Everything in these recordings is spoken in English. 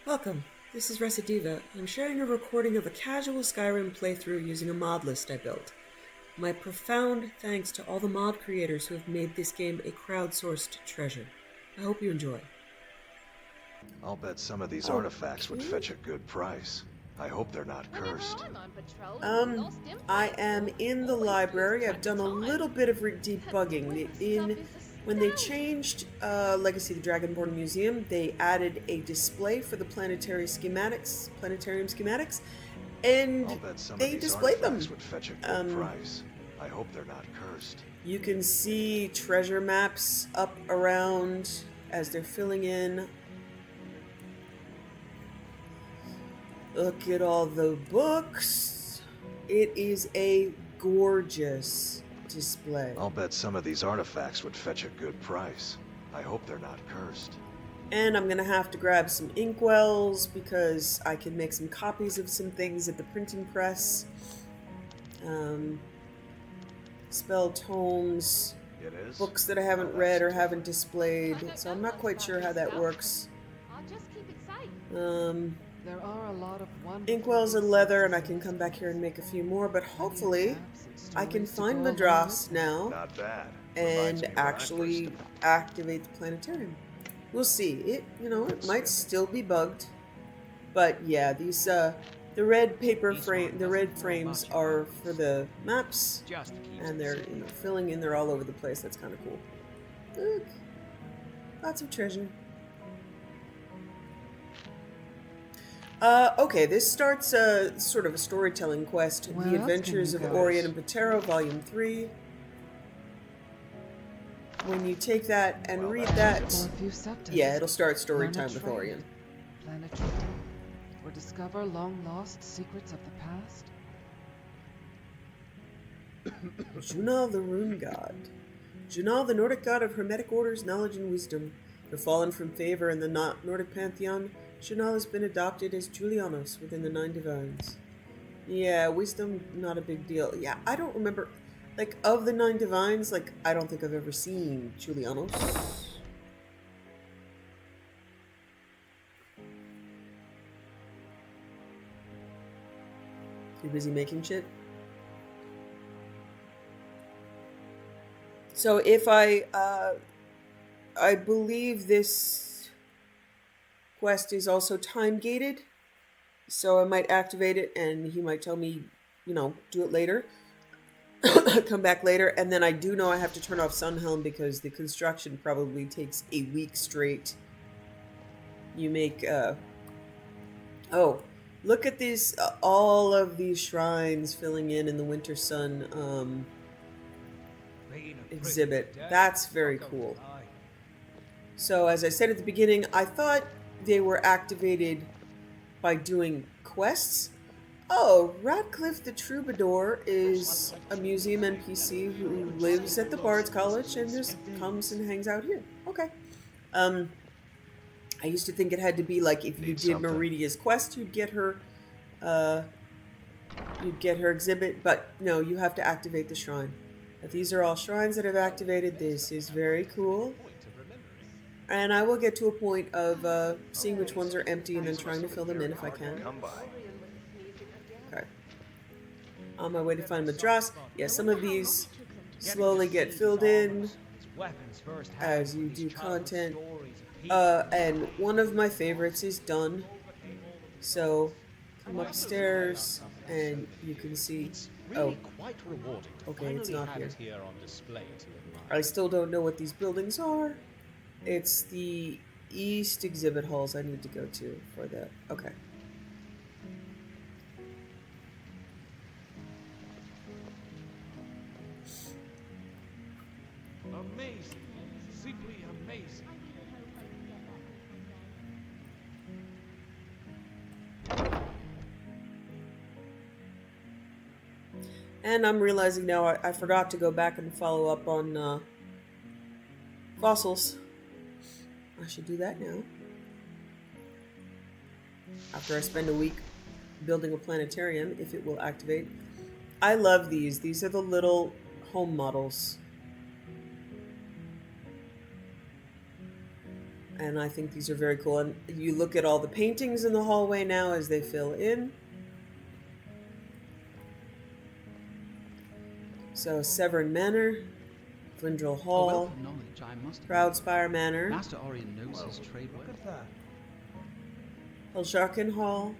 Welcome. This is Recidiva. I'm sharing a recording of a casual Skyrim playthrough using a mod list I built. My profound thanks to all the mod creators who have made this game a crowdsourced treasure. I hope you enjoy. I'll bet some of these artifacts would fetch a good price. I hope they're not cursed. I am in the library. I've done a little bit of debugging. When they changed Legacy of the Dragonborn Museum, they added a display for the planetarium schematics, and I'll bet some they of these displayed them. artifacts would fetch a good price. I hope they're not cursed. You can see treasure maps up around as they're filling in. Look at all the books. It is a gorgeous display. I'll bet some of these artifacts would fetch a good price. I hope they're not cursed. And I'm gonna have to grab some inkwells because I can make some copies of some things at the printing press. Spell tomes, books that I haven't read or haven't displayed, so I'm not quite sure how that works. There are a lot of inkwells and leather, and I can come back here and make a few more, but hopefully I can find Madras now Not bad. and actually activate the planetarium. We'll see. It might still be bugged, but yeah, these the red frames are for the maps, and they're filling in. They're all over the place. That's kind of cool. Look, lots of treasure. Okay, this starts sort of a storytelling quest. Where The else Adventures can of you go? Orien and Patero, Volume 3. When you take that and read that, For a few septums. yeah, it'll start story Learn a time with trade, Orien. Plan a trip, or discover long-lost secrets of the past. Junal the Rune God. Junal, the Nordic god of hermetic orders, knowledge, and wisdom. The fallen from favor in the Nordic pantheon, Junal has been adopted as Julianos within the Nine Divines. Yeah, wisdom, not a big deal. Yeah, I don't remember, of the Nine Divines, I don't think I've ever seen Julianos. You busy making shit? So if I believe this quest is also time gated, so I might activate it and he might tell me, do it later, come back later, and then I do know I have to turn off Sunhelm because the construction probably takes a week straight. You make, oh, look at these, all of these shrines filling in the winter sun, exhibit. That's very cool. So as I said at the beginning, I thought they were activated by doing quests. Oh, Radcliffe the Troubadour is a museum NPC who lives at the Bard's College and just comes and hangs out here. Okay. I used to think it had to be if you did Meridia's quest, you'd get her exhibit, but no, you have to activate the shrine. But these are all shrines that I've activated. This is very cool. And I will get to a point of seeing which ones are empty and then trying to fill them in if I can. Okay. On my way to find Madras. Yeah, some of these slowly get filled in as you do content. And one of my favorites is done. So come upstairs and you can see. Oh, okay, it's not here. I still don't know what these buildings are. It's the East exhibit halls I need to go to for that. Okay. Amazing. Simply amazing. And I'm realizing now I forgot to go back and follow up on fossils. I should do that now. After I spend a week building a planetarium, if it will activate. I love these. These are the little home models. And I think these are very cool. And you look at all the paintings in the hallway now as they fill in. So, Severn Manor, Flindrel A wealth Hall, of knowledge, I must admit. Proudspire Manor, Master Orion knows his trade well. Look at that. Helsharkin Hall,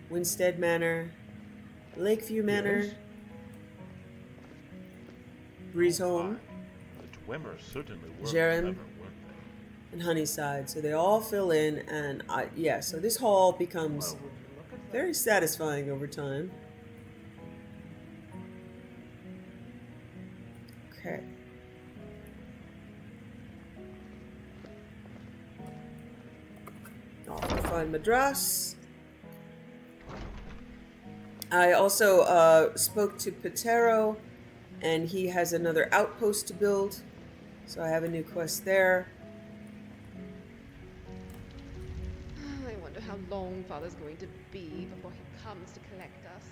Winstead Manor, Lakeview Manor, Yes? Breezeholm, The Dwemer certainly were Jaren, clever, weren't and Honeyside. So they all fill in, and yeah, so this hall becomes very satisfying over time. Okay. Off to find Madras. I also spoke to Patero, and he has another outpost to build. So I have a new quest there. I wonder how long Father's going to be before he comes to collect us.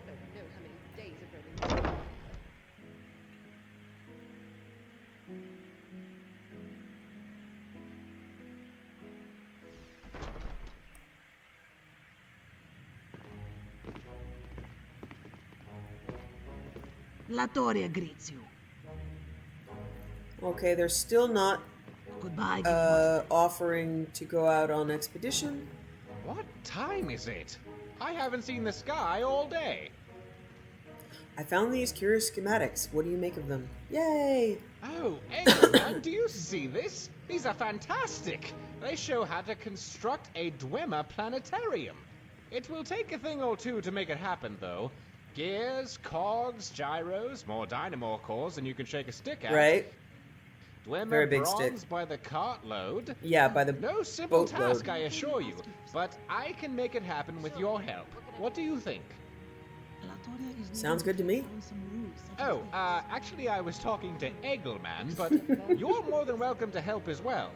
I don't know how many days of roaming. Latoria greets you. Okay, they're still not Goodbye. offering to go out on expedition. What time is it? I haven't seen the sky all day. I found these curious schematics. What do you make of them? Yay! Oh, Eggman, do you see this? These are fantastic. They show how to construct a Dwemer planetarium. It will take a thing or two to make it happen, though. Gears, cogs, gyros, more dynamo cores than you can shake a stick at. Right? Dwemer Very big bronze stick. by the cartload. Yeah, by the No simple boatload. task, I assure you, but I can make it happen with your help. What do you think? Sounds good to me. Oh, actually I was talking to Eggleman, but you're more than welcome to help as well.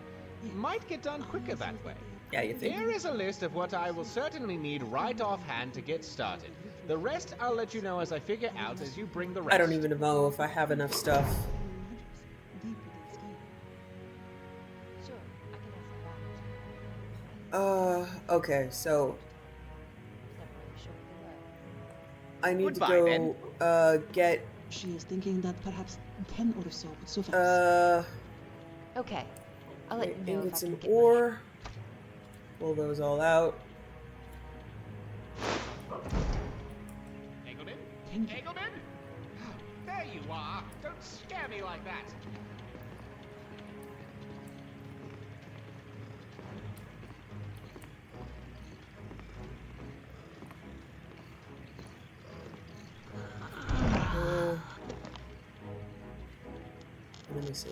Might get done quicker that way. Yeah, you think? Here is a list of what I will certainly need right offhand to get started. The rest I'll let you know as I figure out as you bring the rest. I don't even know if I have enough stuff. Sure, I can ask about Okay, so I need Goodbye, to go, get, She is thinking that perhaps 10 or so would suffice. Okay, I'll let you know if I ingots can and get my- ore. Pull those all out. Eggleman? Thank you. Eggleman? There you are. Don't scare me like that. Let me see.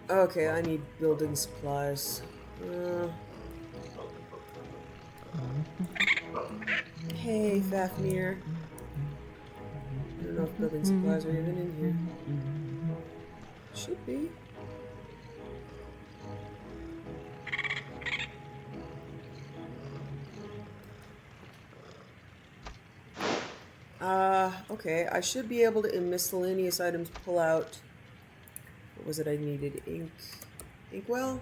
Okay, I need building supplies. Hey, Fafnir. I don't know if building supplies are even in here. Should be. Okay, I should be able to, in miscellaneous items, pull out, what was it I needed? Inkwell?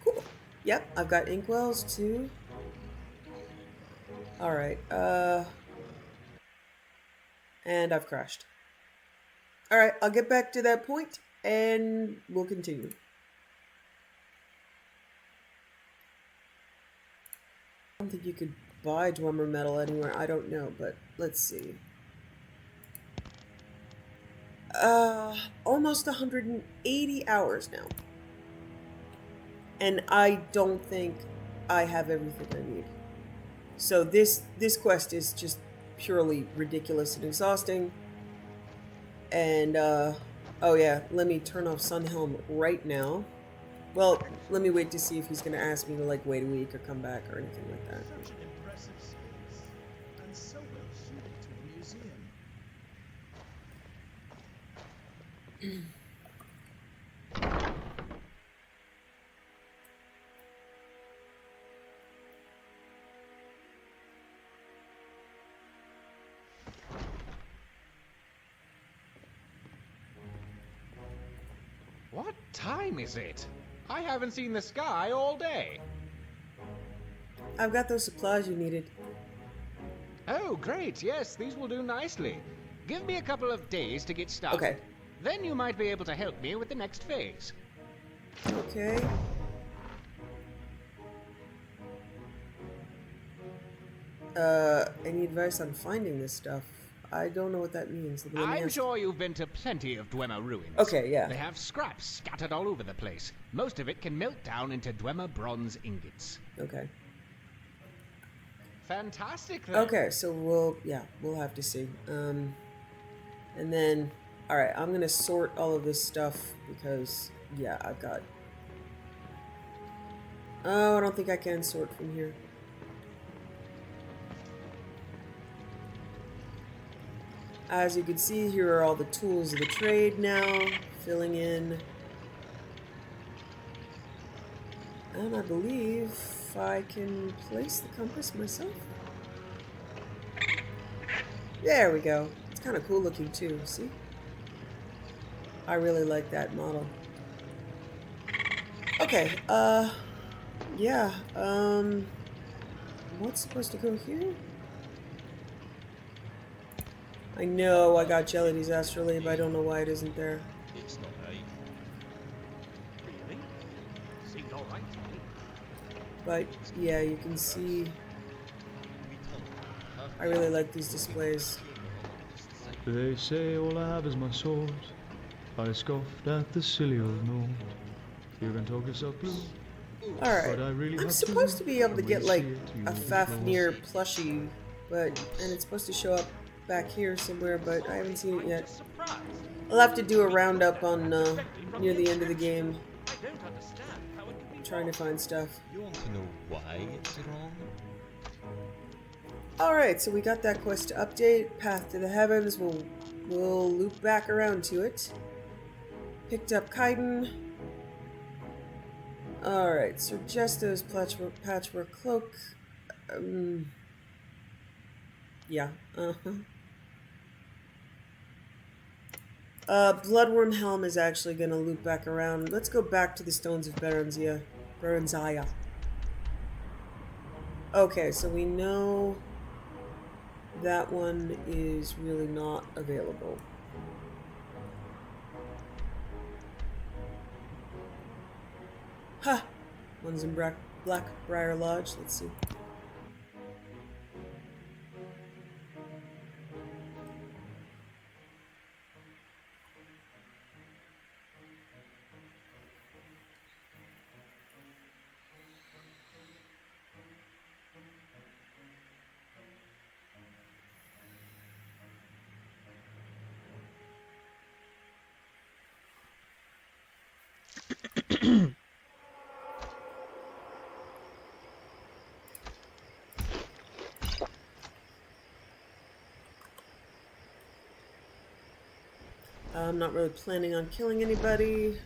Cool. Yep, I've got inkwells too. Alright, and I've crashed. Alright, I'll get back to that point, and we'll continue. I don't think you could buy Dwemer metal anywhere. I don't know, but let's see. Almost 180 hours now. And I don't think I have everything I need. So this quest is just purely ridiculous and exhausting. And, oh yeah, let me turn off Sunhelm right now. Well, let me wait to see if he's going to ask me to, like, wait a week or come back or anything like that. Such an impressive space, and so well suited to a museum. What time is it? I haven't seen the sky all day. I've got those supplies you needed. Oh, great. Yes, these will do nicely. Give me a couple of days to get started. Okay. Then you might be able to help me with the next phase. Okay. Any advice on finding this stuff? I don't know what that means. Let me I'm ask- sure you've been to plenty of Dwemer ruins. Okay, yeah. They have scraps scattered all over the place. Most of it can melt down into Dwemer bronze ingots. Okay. Fantastic, then. Okay, so we'll have to see. And then, all right, I'm gonna sort all of this stuff because, yeah, I've got. Oh, I don't think I can sort from here. As you can see, here are all the tools of the trade now, filling in. And I believe I can place the compass myself. There we go. It's kind of cool looking too, see? I really like that model. Okay, yeah, what's supposed to go here? I know I got Gellity's astrolabe, I don't know why it isn't there. It's not a... Really? Seemed alright to me. But, yeah, you can see I really like these displays. They say all I have is my sword. I scoffed at the silly old note. You can talk yourself blue. Alright, really I'm supposed to be able to get like a Fafnir plushie, and it's supposed to show up back here somewhere, but I haven't seen it yet. I'll have to do a roundup on near the end of the game, trying to find stuff. You want to know why it's wrong? Alright, so we got that quest to update. Path to the Heavens, we'll loop back around to it. Picked up Kaidan. Alright, Sir Jesto's patchwork cloak. Yeah, Bloodworm Helm is actually gonna loop back around. Let's go back to the Stones of Baronzaya. Okay, so we know that one is really not available. Ha! One's in Blackbriar Lodge. Let's see. I'm not really planning on killing anybody.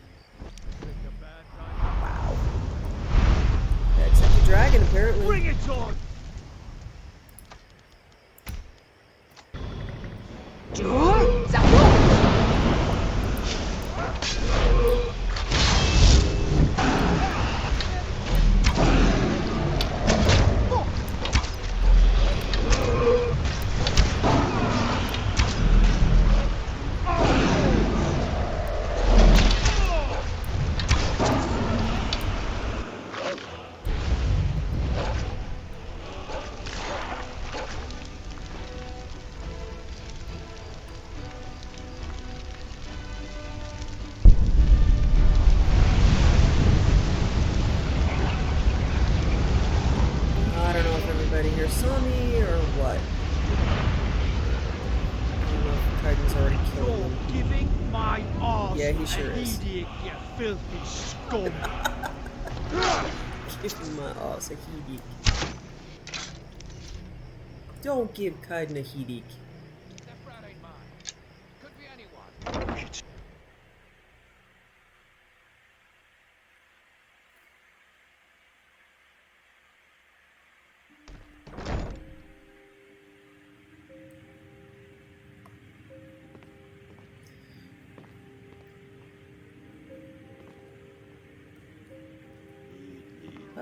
Wow. Yeah, except the dragon, apparently. Bring it on! I don't know if everybody here saw me or what. I don't know if Kaidan's already killed You're him. giving my arse Yeah, he sure a is. headache, you filthy scum! Give my ass a headache. Don't give Kaidan a headache. That brat ain't mine. Could be anyone.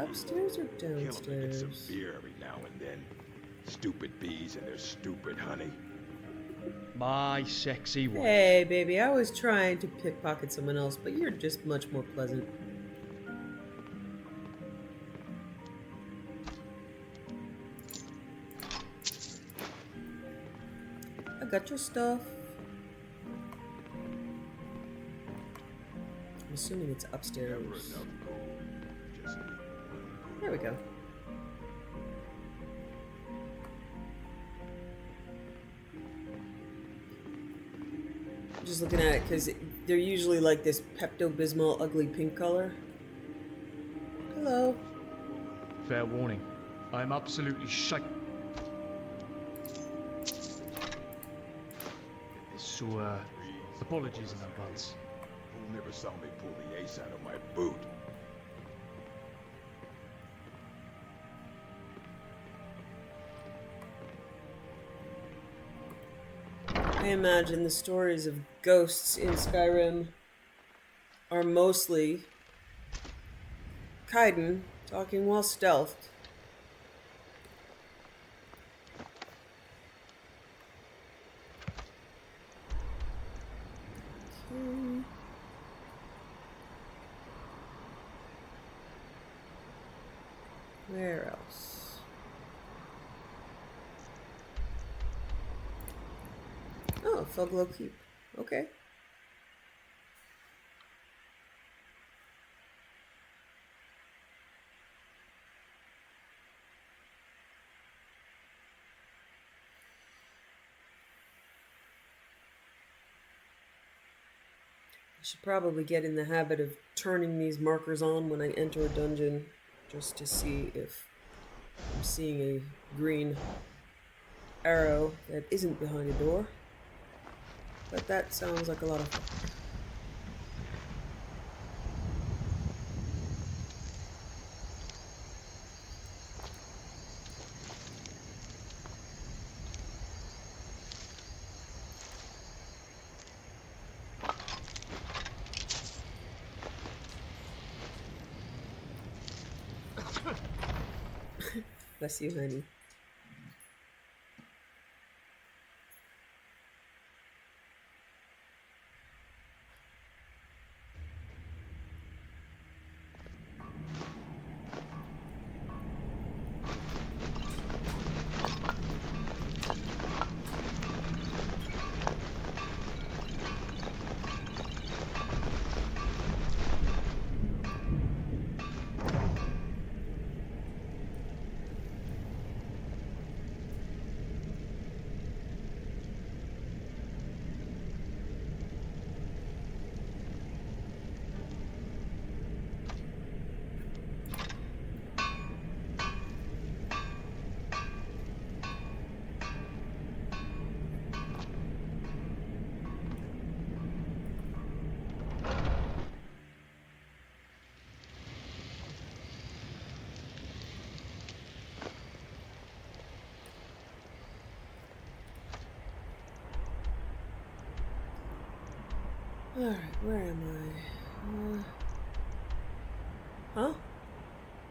Upstairs or Kill 'em to get some downstairs? beer every now and then. Stupid bees and their stupid honey. My sexy wife. Hey, baby, I was trying to pickpocket someone else, but you're just much more pleasant. I got your stuff. I'm assuming it's upstairs. Never enough gold. Just need one good There we go. I'm just looking at it because they're usually like this Pepto-Bismol ugly pink color. Hello. Fair warning. I'm absolutely shite. So, apologies in advance. Who never saw me pull the ace out of my boot? I imagine the stories of ghosts in Skyrim are mostly Kaidan talking while stealthed. Okay. Where else? Oh, Foglow Keep. Okay. I should probably get in the habit of turning these markers on when I enter a dungeon, just to see if I'm seeing a green arrow that isn't behind a door. But that sounds like a lot of fun. Bless you, honey. Alright, where am I? Huh?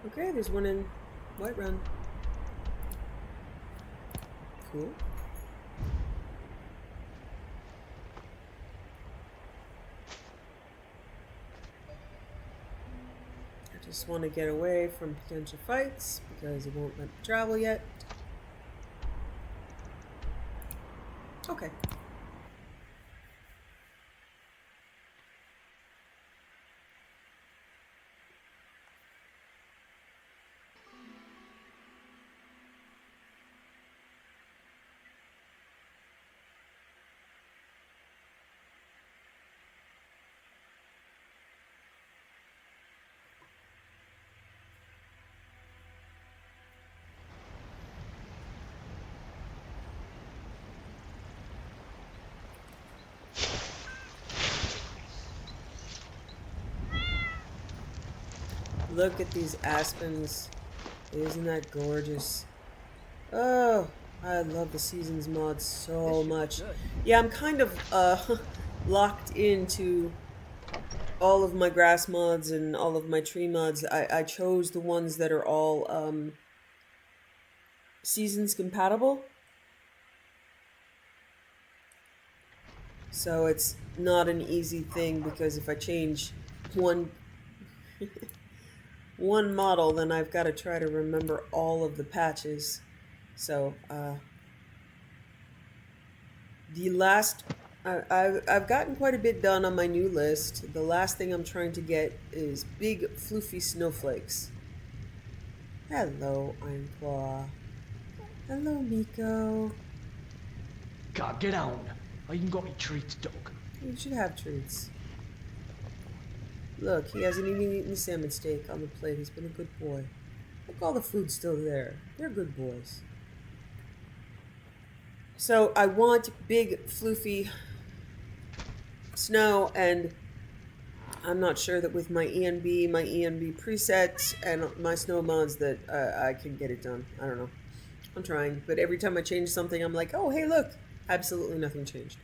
Okay, there's one in Whiterun. Cool. I just want to get away from potential fights because it won't let me travel yet. Okay. Look at these aspens. Isn't that gorgeous? Oh, I love the Seasons mod so much. Yeah, I'm kind of locked into all of my grass mods and all of my tree mods, I chose the ones that are all seasons compatible. So it's not an easy thing, because if I change one one model, then I've got to try to remember all of the patches. So the last I've gotten quite a bit done on my new list. The last thing I'm trying to get is big floofy snowflakes. Hello, Ironclaw. Hello, Miko. God, get on. I even got me treats, dog. You should have treats. Look, he hasn't even eaten the salmon steak on the plate. He's been a good boy. Look, all the food's still there. They're good boys. So I want big floofy snow, and I'm not sure that with my ENB presets, and my snow mods that I can get it done. I don't know. I'm trying, but every time I change something, I'm like, oh, hey, look. Absolutely nothing changed.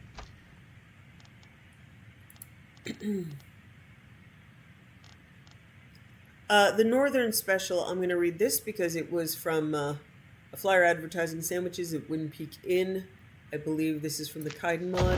The Northern Special, I'm going to read this because it was from a flyer advertising sandwiches at Wind Peak Inn. I believe this is from the Kaidan mod.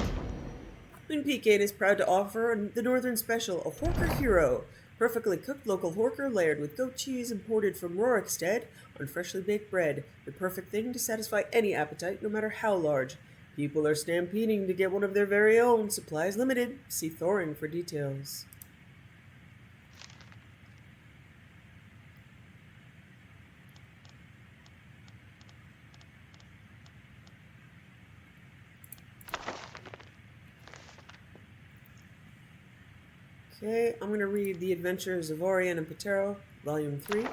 Wind Peak Inn is proud to offer the Northern Special, a Horker Hero. Perfectly cooked local Horker layered with goat cheese imported from Rorikstead on freshly baked bread. The perfect thing to satisfy any appetite, no matter how large. People are stampeding to get one of their very own. Supplies limited. See Thorin for details. Okay, I'm going to read The Adventures of Orion and Patero, Volume 3.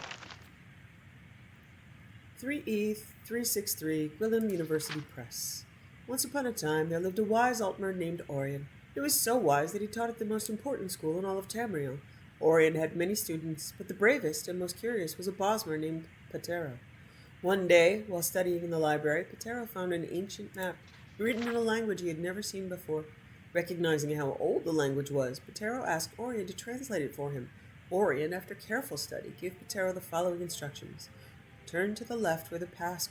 3E363, Gwillem University Press. Once upon a time, there lived a wise Altmer named Orion. He was so wise that he taught at the most important school in all of Tamriel. Orion had many students, but the bravest and most curious was a Bosmer named Patero. One day, while studying in the library, Patero found an ancient map written in a language he had never seen before. Recognizing how old the language was, Patero asked Orion to translate it for him. Orion, after careful study, gave Patero the following instructions. Turn to the left where the path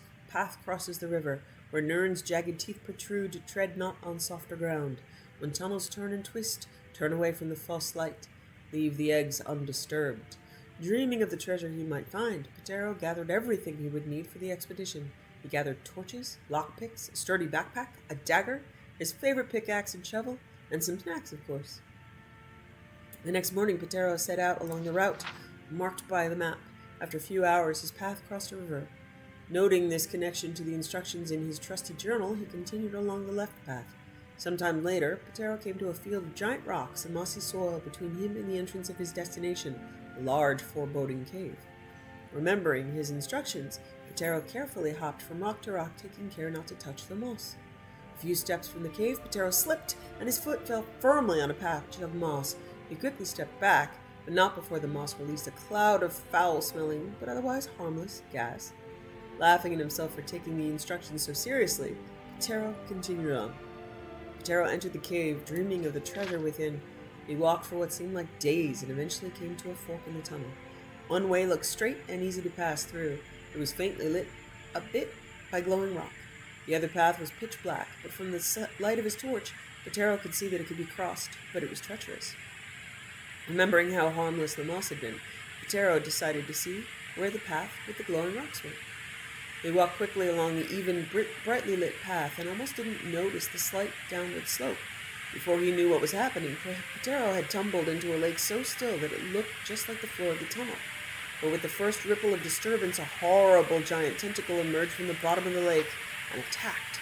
crosses the river. Where Nirn's jagged teeth protrude, tread not on softer ground. When tunnels turn and twist, turn away from the false light. Leave the eggs undisturbed. Dreaming of the treasure he might find, Patero gathered everything he would need for the expedition. He gathered torches, lockpicks, a sturdy backpack, a dagger, his favorite pickaxe and shovel, and some snacks, of course. The next morning, Patero set out along the route marked by the map. After a few hours, his path crossed a river. Noting this connection to the instructions in his trusty journal, he continued along the left path. Sometime later, Patero came to a field of giant rocks and mossy soil between him and the entrance of his destination, a large, foreboding cave. Remembering his instructions, Patero carefully hopped from rock to rock, taking care not to touch the moss. A few steps from the cave, Patero slipped, and his foot fell firmly on a patch of moss. He quickly stepped back, but not before the moss released a cloud of foul-smelling, but otherwise harmless, gas. Laughing at himself for taking the instructions so seriously, Patero continued on. Patero entered the cave, dreaming of the treasure within. He walked for what seemed like days and eventually came to a fork in the tunnel. One way looked straight and easy to pass through. It was faintly lit a bit by glowing rock. The other path was pitch black, but from the light of his torch, Patero could see that it could be crossed, but it was treacherous. Remembering how harmless the moss had been, Patero decided to see where the path with the glowing rocks went. They walked quickly along the even, brightly lit path and almost didn't notice the slight downward slope. Before he knew what was happening, Patero had tumbled into a lake so still that it looked just like the floor of the tunnel. But with the first ripple of disturbance, a horrible giant tentacle emerged from the bottom of the lake and attacked.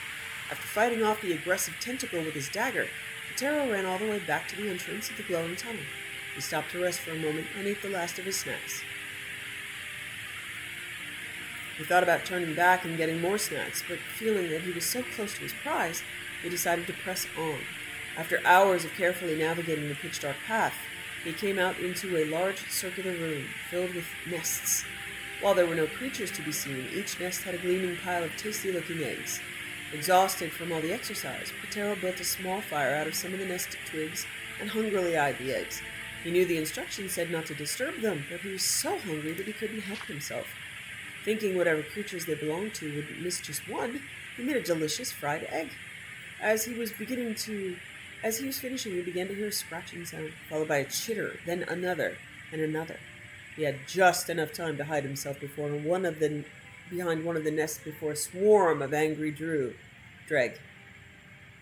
After fighting off the aggressive tentacle with his dagger, Patero ran all the way back to the entrance of the glowing tunnel. He stopped to rest for a moment and ate the last of his snacks. He thought about turning back and getting more snacks, but feeling that he was so close to his prize, he decided to press on. After hours of carefully navigating the pitch-dark path, he came out into a large circular room filled with nests. While there were no creatures to be seen, each nest had a gleaming pile of tasty-looking eggs. Exhausted from all the exercise, Patero built a small fire out of some of the nest twigs and hungrily eyed the eggs. He knew the instructions said not to disturb them, but he was so hungry that he couldn't help himself. Thinking whatever creatures they belonged to would miss just one, he made a delicious fried egg. As he was finishing, he began to hear a scratching sound, followed by a chitter, then another, and another. He had just enough time to hide himself behind one of the nests before a swarm of angry dreg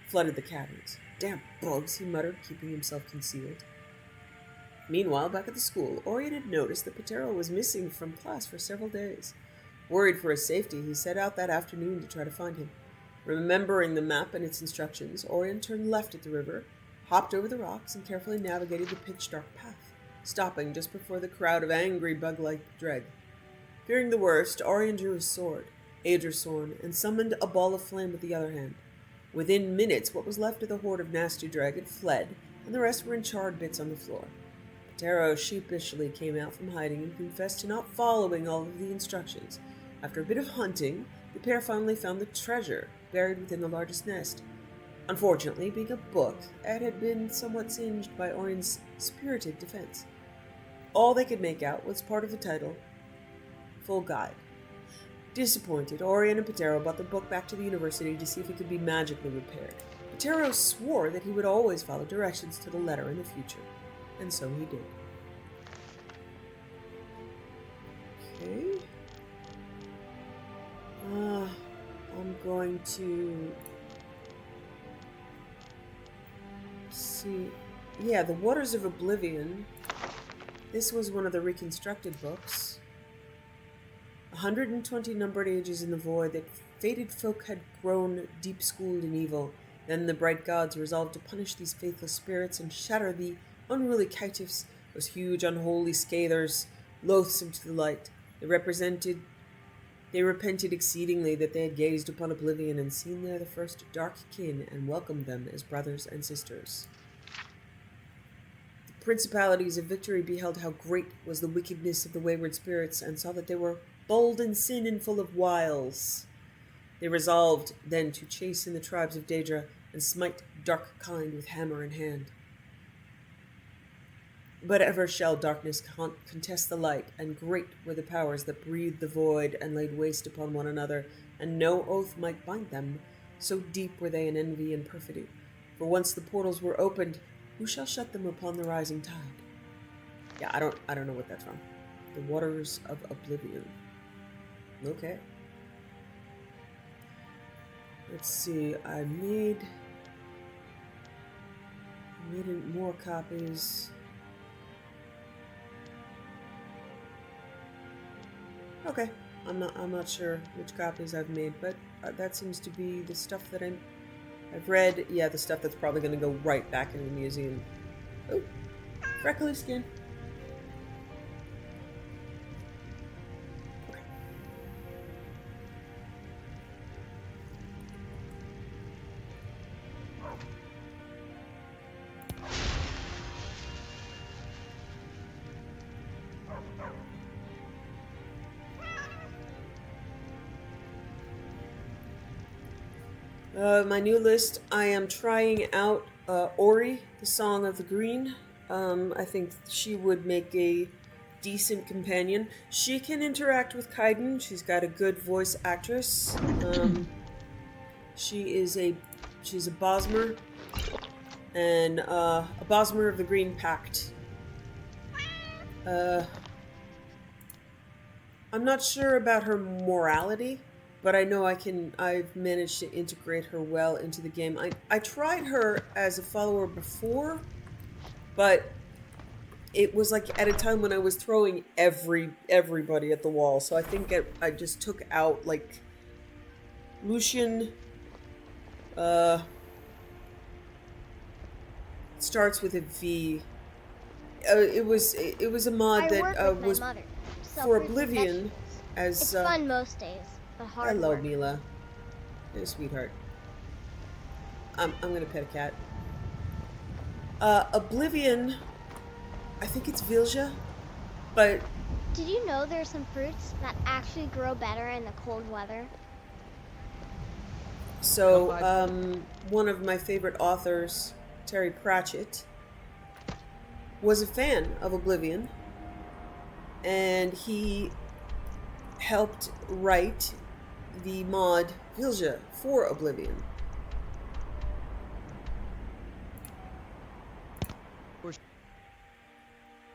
flooded the caverns. Damn bugs, he muttered, keeping himself concealed. Meanwhile, back at the school, Orion had noticed that Patero was missing from class for several days. Worried for his safety, he set out that afternoon to try to find him. Remembering the map and its instructions, Orion turned left at the river, hopped over the rocks, and carefully navigated the pitch-dark path, stopping just before the crowd of angry bug-like dreg. Fearing the worst, Orion drew his sword, Aedrosorn, and summoned a ball of flame with the other hand. Within minutes, what was left of the horde of nasty dreg had fled, and the rest were in charred bits on the floor. Patero sheepishly came out from hiding and confessed to not following all of the instructions. After a bit of hunting, the pair finally found the treasure buried within the largest nest. Unfortunately, being a book, it had been somewhat singed by Orion's spirited defense. All they could make out was part of the title, Full Guide. Disappointed, Orion and Patero brought the book back to the university to see if it could be magically repaired. Patero swore that he would always follow directions to the letter in the future, and so he did. Okay. I'm going to see. Yeah, The Waters of Oblivion. This was one of the reconstructed books. 120 numbered ages in the void, that fated folk had grown deep-schooled in evil. Then the bright gods resolved to punish these faithless spirits and shatter the unruly caitiffs, those huge unholy scathers, loathsome to the light. They repented exceedingly that they had gazed upon oblivion and seen there the first dark kin, and welcomed them as brothers and sisters. The principalities of victory beheld how great was the wickedness of the wayward spirits, and saw that they were bold in sin and full of wiles. They resolved then to chase in the tribes of Daedra and smite dark kind with hammer in hand. But ever shall darkness contest the light, and great were the powers that breathed the void and laid waste upon one another, and no oath might bind them, so deep were they in envy and perfidy. For once the portals were opened, who shall shut them upon the rising tide? Yeah, I don't know what that's from. The Waters of Oblivion. Okay. Let's see, I made more copies. Okay, I'm not sure which copies I've made, but that seems to be the stuff that I've read. Yeah, the stuff that's probably going to go right back in the museum. Oh, freckly skin. My new list, I am trying out Ori, the Song of the Green. I think she would make a decent companion. She can interact with Kaidan. She's got a good voice actress. She's a Bosmer, and a Bosmer of the Green Pact. I'm not sure about her morality, but I know I've managed to integrate her well into the game. I tried her as a follower before, but it was like at a time when I was throwing everybody at the wall. So I think I just took out like Lucian. Starts with a V. It was a mod that was for Oblivion. It's fun most days. Hello, Mila. Hey, sweetheart. I'm gonna pet a cat. Oblivion, I think it's Vilja, but... Did you know there's some fruits that actually grow better in the cold weather? So, one of my favorite authors, Terry Pratchett, was a fan of Oblivion, and he helped write the mod Vilja for Oblivion.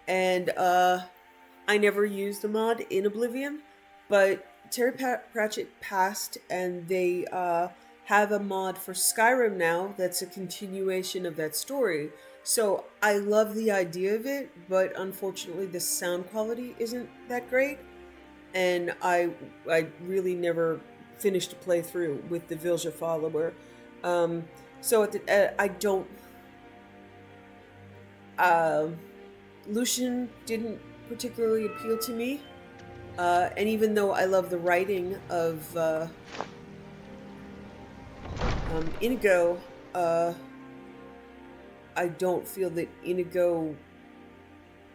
And I never used the mod in Oblivion, but Terry Pratchett passed, and they have a mod for Skyrim now that's a continuation of that story. So I love the idea of it, but unfortunately the sound quality isn't that great, and I really never finished a playthrough with the Vilja follower. So I don't. Lucian didn't particularly appeal to me, and even though I love the writing of Inigo, I don't feel that Inigo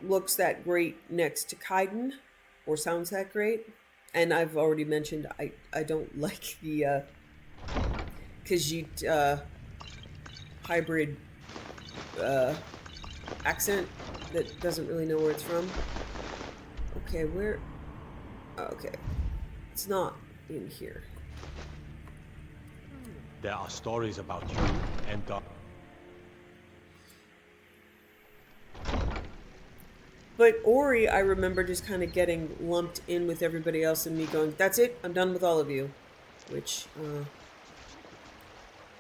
looks that great next to Kaidan, or sounds that great. And I've already mentioned I don't like the Khajiit hybrid accent that doesn't really know where it's from. Okay, where? Okay, it's not in here. There are stories about you and God. But Ori, I remember just kind of getting lumped in with everybody else and me going, that's it, I'm done with all of you. Which,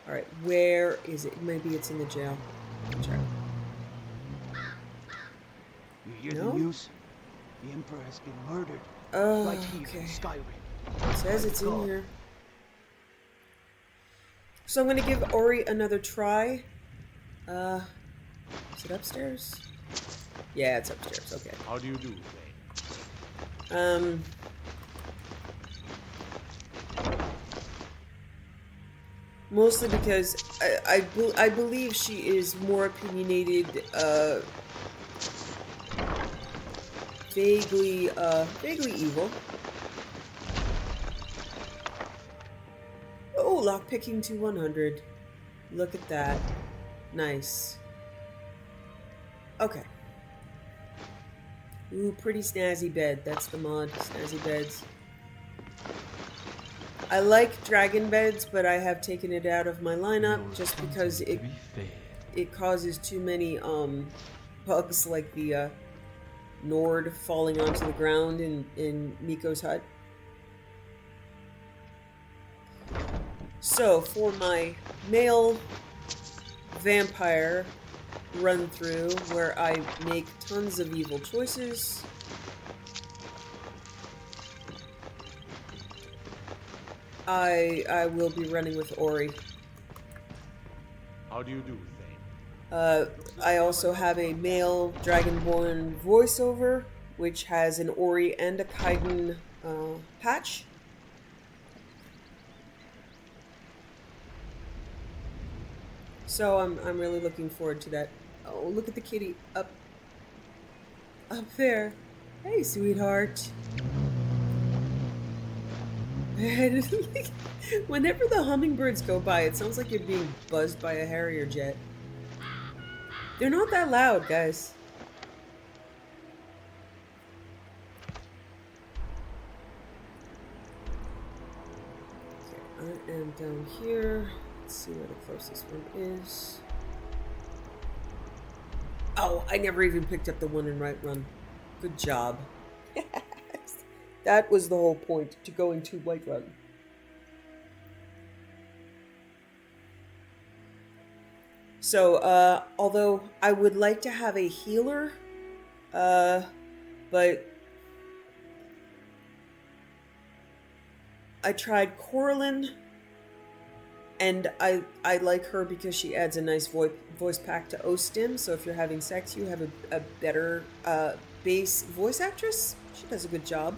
alright, where is it? Maybe it's in the jail. Check. You hear No? the news? The Emperor has been murdered. Right here Okay. in Skyrim. It says it's in here. So I'm going to give Ori another try. Is it upstairs? Yeah, it's upstairs. Okay. How do you do, Thane? Mostly because I believe she is more opinionated, vaguely evil. Oh, lockpicking to 100. Look at that. Nice. Okay. Ooh, pretty snazzy bed. That's the mod. Snazzy beds. I like dragon beds, but I have taken it out of my lineup just because it causes too many bugs like the Nord falling onto the ground in Miko's hut. So for my male vampire run through where I make tons of evil choices, I will be running with Ori. How do you do, Thane? I also have a male Dragonborn voiceover, which has an Ori and a Kaidan patch. So I'm really looking forward to that. Oh, look at the kitty up there. Hey, sweetheart. Whenever the hummingbirds go by, it sounds like you're being buzzed by a Harrier jet. They're not that loud, guys. Okay, I am down here. Let's see where the closest one is. Oh, I never even picked up the one in Whiterun. Good job. That was the whole point, to go into Whiterun. So, although I would like to have a healer, but I tried Coraline, and I like her because she adds a nice voice pack to Ostim, so if you're having sex, you have a better base voice actress. She does a good job.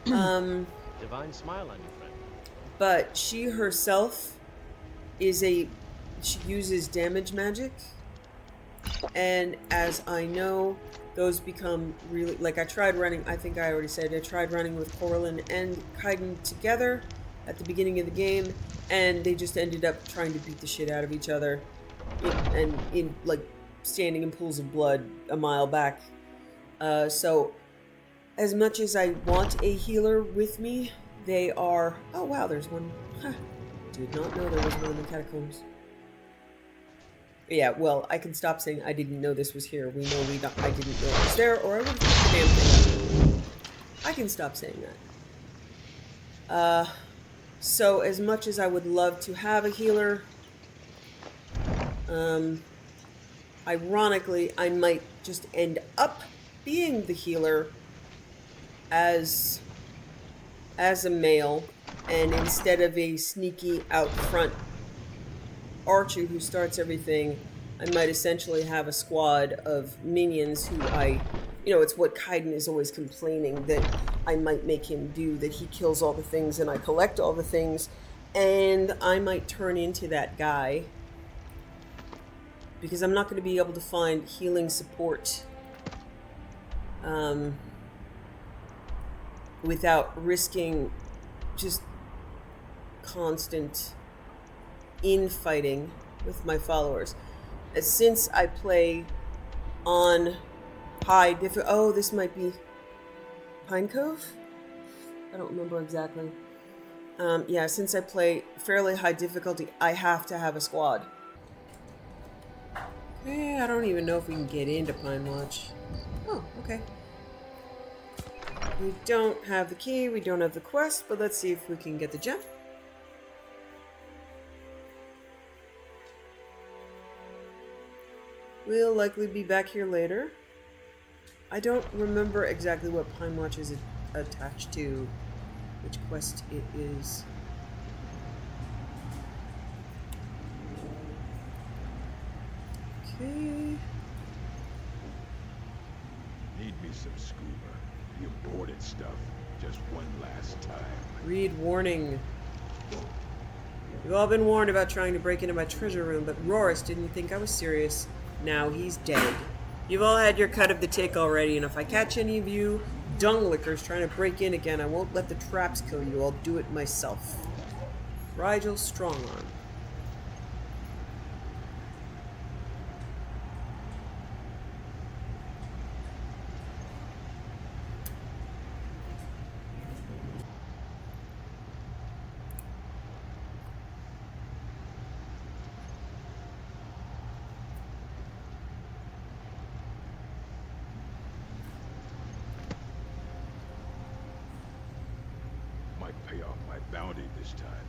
Divine smile on you, friend. But she herself she uses damage magic, and as I know, those become really, like I tried running, I think I already said, I tried running with Coraline and Kaidan together at the beginning of the game, and they just ended up trying to beat the shit out of each other in like standing in pools of blood a mile back. So, as much as I want a healer with me, they are... Oh, wow, there's one. Huh. Did not know there was one in the catacombs. Yeah, well, I can stop saying I didn't know this was here. We know I didn't know it was there, or I would have picked the damn thing up. I can stop saying that. So as much as I would love to have a healer, ironically, I might just end up being the healer as a male, and instead of a sneaky out front archer who starts everything, I might essentially have a squad of minions who it's what Kaidan is always complaining that I might make him do, that he kills all the things and I collect all the things, and I might turn into that guy because I'm not going to be able to find healing support without risking just constant infighting with my followers. Since I play on high difficulty... Oh, this might be Pine Cove? I don't remember exactly. Yeah, since I play fairly high difficulty, I have to have a squad. I don't even know if we can get into Pine Watch. Oh, okay. We don't have the key, we don't have the quest, but let's see if we can get the gem. We'll likely be back here later. I don't remember exactly what Pine Watch is attached to, which quest it is. Okay. Need me some scuba. The imported stuff. Just one last time. Read warning. You've all been warned about trying to break into my treasure room, but Roris didn't think I was serious. Now he's dead. You've all had your cut of the take already, and if I catch any of you dung lickers trying to break in again, I won't let the traps kill you. I'll do it myself. Rigel Strongarm. Pay off my bounty this time.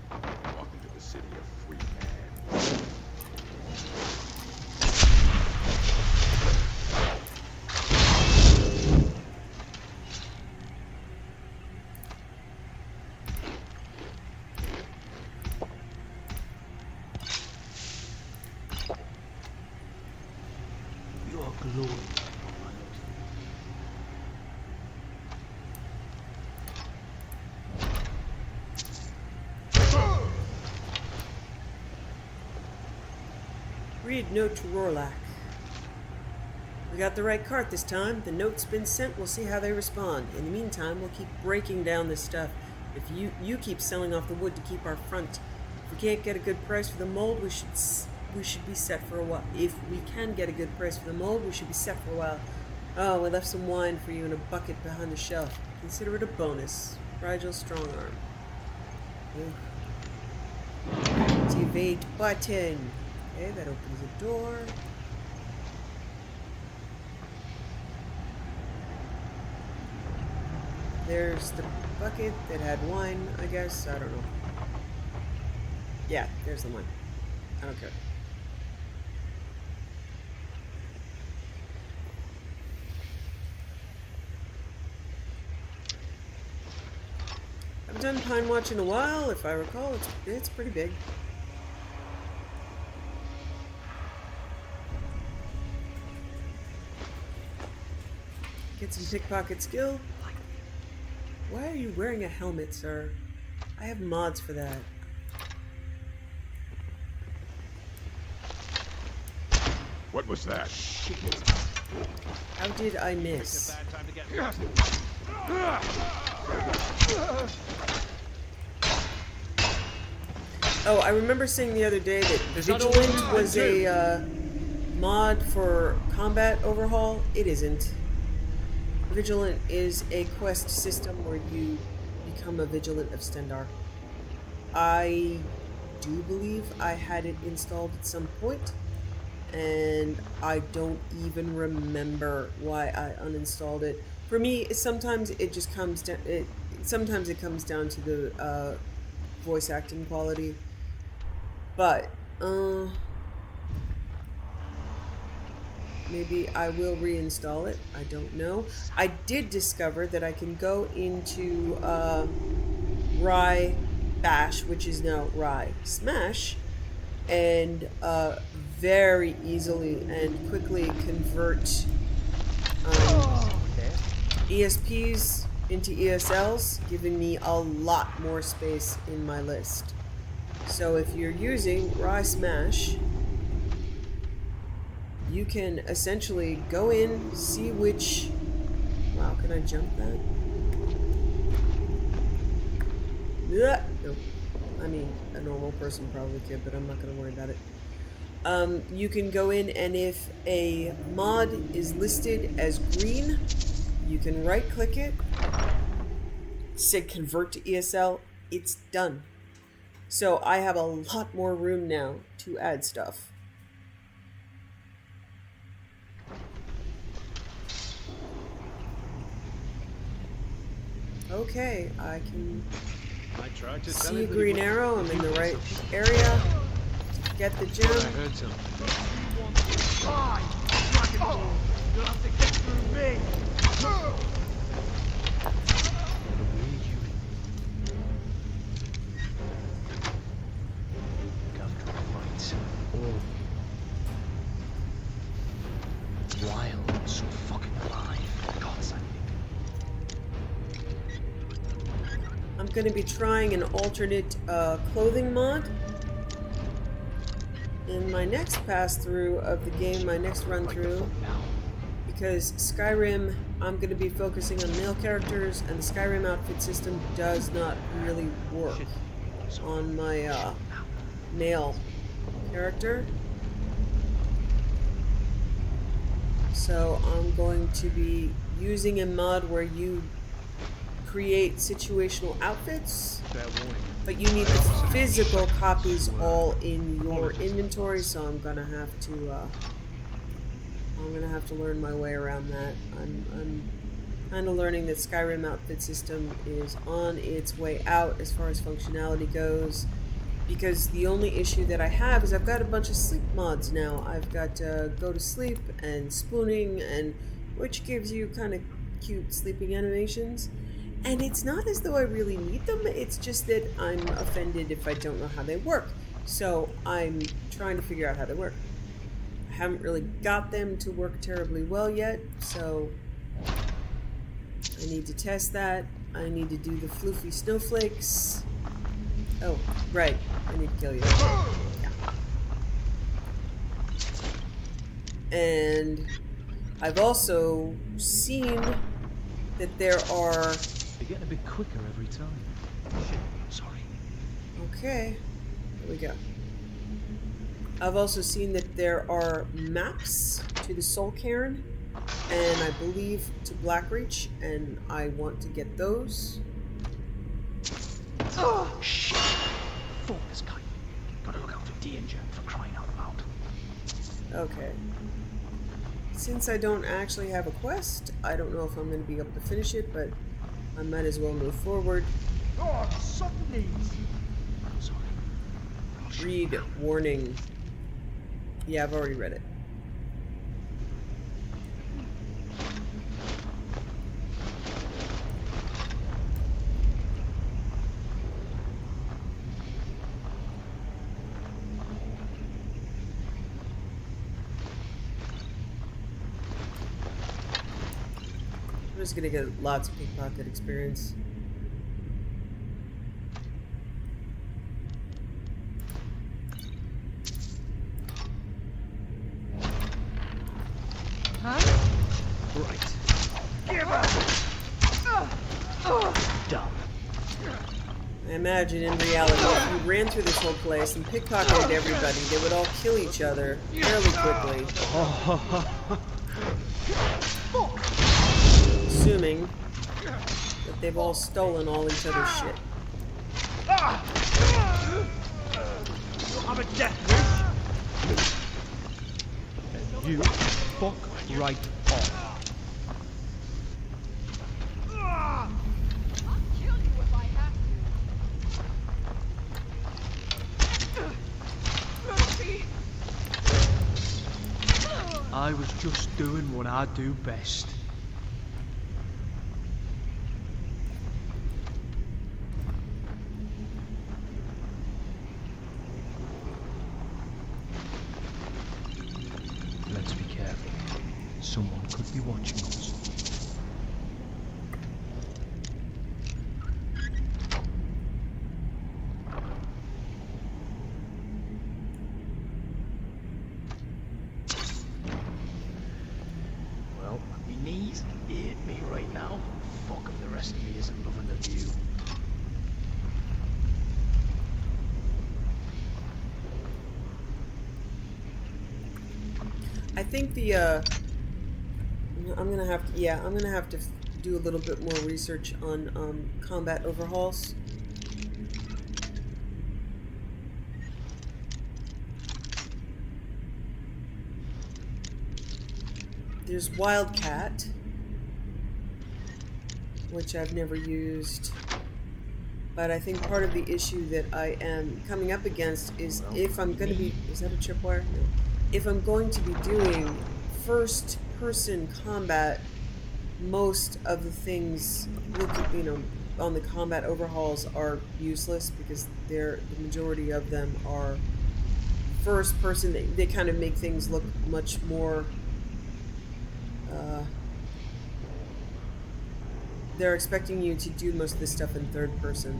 Walk into the city a free man. Your glory. Read note to Rorlach. We got the right cart this time. The note's been sent. We'll see how they respond. In the meantime, we'll keep breaking down this stuff. If you keep selling off the wood to keep our front. If we can't get a good price for the mold, we should be set for a while. If we can get a good price for the mold, we should be set for a while. Oh, we left some wine for you in a bucket behind the shelf. Consider it a bonus. Rigel Strongarm. Activate button. Okay, that opens the door. There's the bucket that had wine, I guess. I don't know. Yeah, there's the wine. I don't care. I've done Pine Watch in a while. If I recall, it's pretty big. Get some pickpocket skill. Why are you wearing a helmet, sir? I have mods for that. What was that? How did I miss? Oh, I remember saying the other day that Vigilant was mod for combat overhaul. It isn't. Vigilant is a quest system where you become a Vigilant of Stendar. I do believe I had it installed at some point, and I don't even remember why I uninstalled it. For me, sometimes it just comes down. Sometimes it comes down to the voice acting quality, but maybe I will reinstall it. I don't know. I did discover that I can go into Rye Bash, which is now Rye Smash, and very easily and quickly convert ESPs into ESLs, giving me a lot more space in my list. So if you're using Rye Smash, you can essentially go in, see which... Wow, can I jump that? Nope. I mean, a normal person probably could, but I'm not going to worry about it. You can go in, and if a mod is listed as green, you can right-click it, say convert to ESL, it's done. So I have a lot more room now to add stuff. Okay, I can see a green arrow. I'm in the right area. Get the gem. I heard something. You'll have to get through me. Wild, so fucking alive. God sake. I'm going to be trying an alternate clothing mod in my next pass through of the game, my next run through, because Skyrim, I'm going to be focusing on male characters, and the Skyrim outfit system does not really work on my male character. So I'm going to be using a mod where you create situational outfits, but you need the physical copies all in your inventory. So I'm gonna have to learn my way around that. I'm kind of learning that Skyrim outfit system is on its way out as far as functionality goes, because the only issue that I have is I've got a bunch of sleep mods now. I've got go to sleep and spooning, and which gives you kind of cute sleeping animations. And it's not as though I really need them, it's just that I'm offended if I don't know how they work. So I'm trying to figure out how they work. I haven't really got them to work terribly well yet, so I need to test that. I need to do the floofy snowflakes. Oh, right. I need to kill you. Yeah. And I've also seen that there are... They're getting a bit quicker every time. Sorry. Okay. Here we go. I've also seen that there are maps to the Soul Cairn, and I believe to Blackreach, and I want to get those. Oh, shit. Focus, Kaidan. Gotta look out for danger, for crying out loud. Okay. Since I don't actually have a quest, I don't know if I'm going to be able to finish it, but I might as well move forward. Oh, something. Read warning. Yeah, I've already read it. I'm just gonna get lots of pickpocket experience. Huh? Right. Give up! Done. I imagine in reality, if you ran through this whole place and pickpocketed everybody, they would all kill each other fairly quickly. Assuming that they've all stolen all each other's shit. I'm a death wish. And you fuck right off. I was just doing what I do best. Let's be careful. Someone could be watching us. Well, my knees hit me right now. Fuck if the rest of me isn't loving the view. I think the, I'm gonna have to do a little bit more research on, combat overhauls. There's Wildcat, which I've never used, but I think part of the issue that I am coming up against is if I'm going to be, is that a tripwire? No. If I'm going to be doing first-person combat, most of the things, on the combat overhauls are useless because the majority of them are first-person. They kind of make things look much more. They're expecting you to do most of this stuff in third person,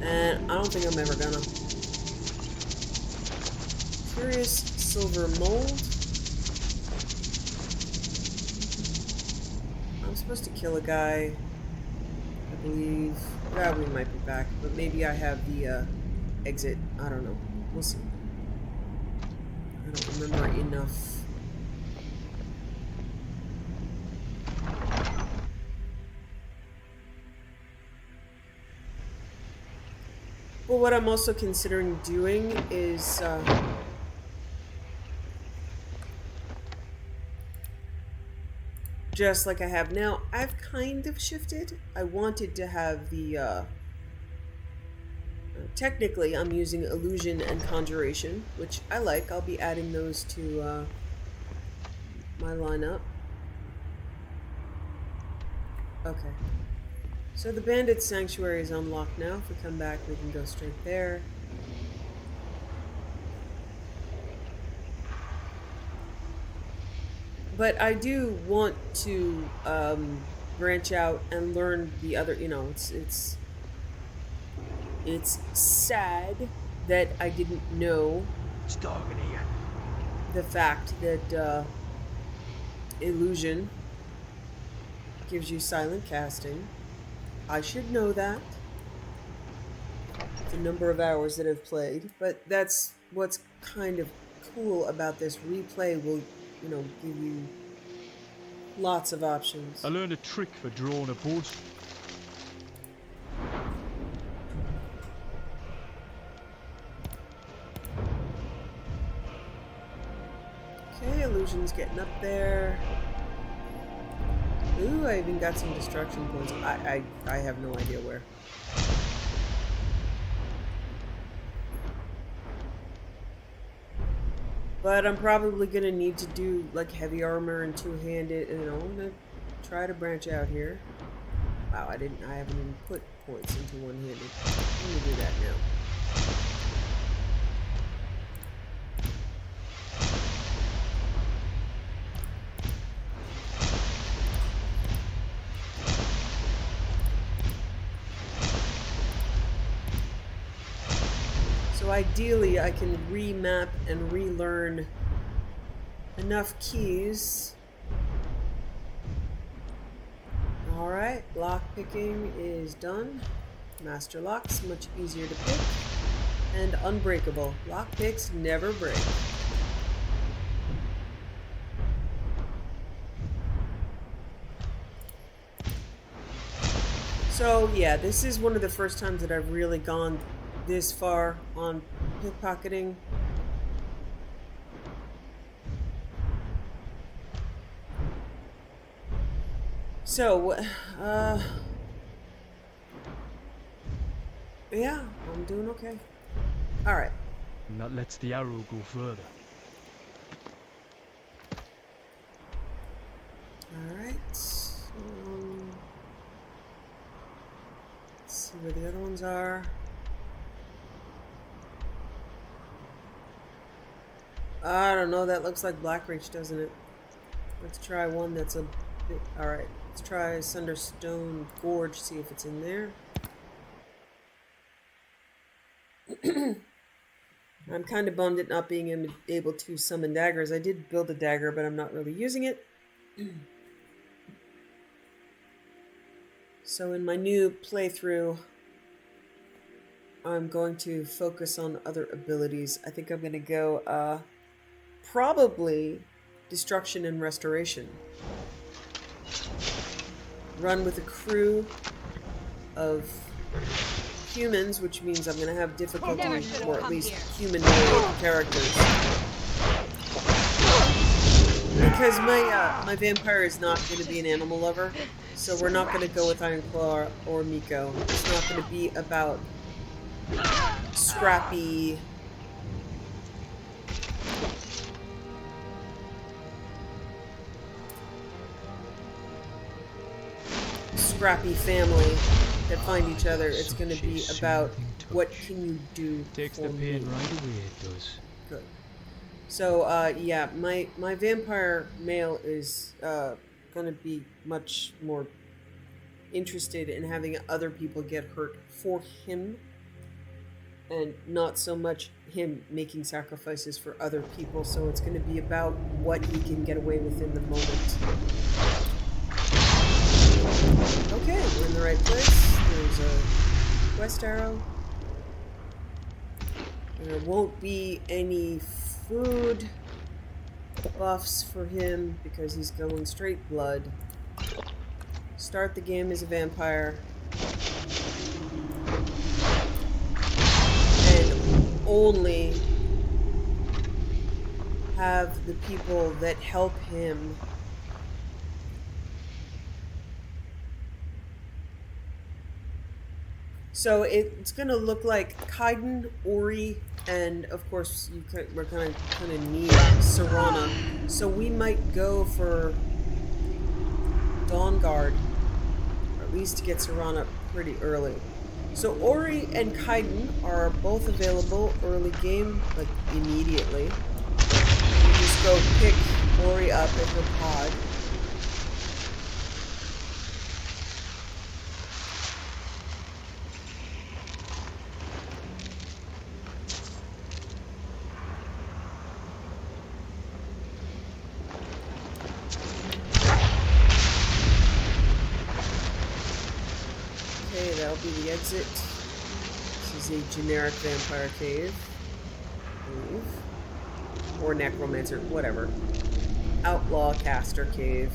and I don't think I'm ever gonna. Curious silver mold. I'm supposed to kill a guy, I believe. Probably might be back, but maybe I have the exit. I don't know. We'll see. I don't remember enough. Well, what I'm also considering doing is just like I have now, I've kind of shifted. I wanted to have the technically I'm using illusion and conjuration, which I like. I'll be adding those to my lineup. Okay. So the Bandit Sanctuary is unlocked now. If we come back, we can go straight there. But I do want to branch out and learn the other, it's sad that I didn't know It's dark in here. the fact that illusion gives you silent casting. I should know that. The number of hours that I've played, but that's what's kind of cool about this. Replay will, give you lots of options. I learned a trick for drawing a board. Okay, illusion's getting up there. Ooh, I even got some destruction points. I have no idea where. But I'm probably gonna need to do like heavy armor and two-handed, and I'm gonna try to branch out here. Wow, I haven't even put points into one-handed. Let me do that now. So ideally, I can remap and relearn enough keys. Alright, lockpicking is done. Master locks, much easier to pick. And unbreakable. Lock picks never break. So yeah, this is one of the first times that I've really gone this far on pickpocketing. So, yeah, I'm doing okay. Alright. That lets the arrow go further. Alright. Let's see where the other ones are. I don't know, that looks like Blackreach, doesn't it? Let's try one that's a bit... Alright, let's try Sunderstone Gorge, see if it's in there. I'm kind of bummed at not being able to summon daggers. I did build a dagger, but I'm not really using it. So in my new playthrough, I'm going to focus on other abilities. I think I'm going to go, probably Destruction and Restoration. Run with a crew of humans, which means I'm going to have difficulty, or at least humanoid characters. Because my vampire is not going to be an animal lover, so we're not going to go with Ironclaw or Miko. It's not going to be about scrappy... scrappy family that find each other. It's going to be about what can you do Takes for the pain me. right away, it does. Good. So, yeah, my vampire male is going to be much more interested in having other people get hurt for him, and not so much him making sacrifices for other people. So it's going to be about what he can get away with in the moment. Okay, we're in the right place. There's a quest arrow. There won't be any food buffs for him because he's going straight blood. Start the game as a vampire. And only have the people that help him so it's going to look like Kaidan, Ori, and of course we're going to kind of need Serana. So we might go for Dawnguard, or at least to get Serana pretty early. So Ori and Kaidan are both available early game, like immediately. You just go pick Ori up at her pod. That'll be the exit. This is a generic vampire cave. Or necromancer, whatever. Outlaw caster cave.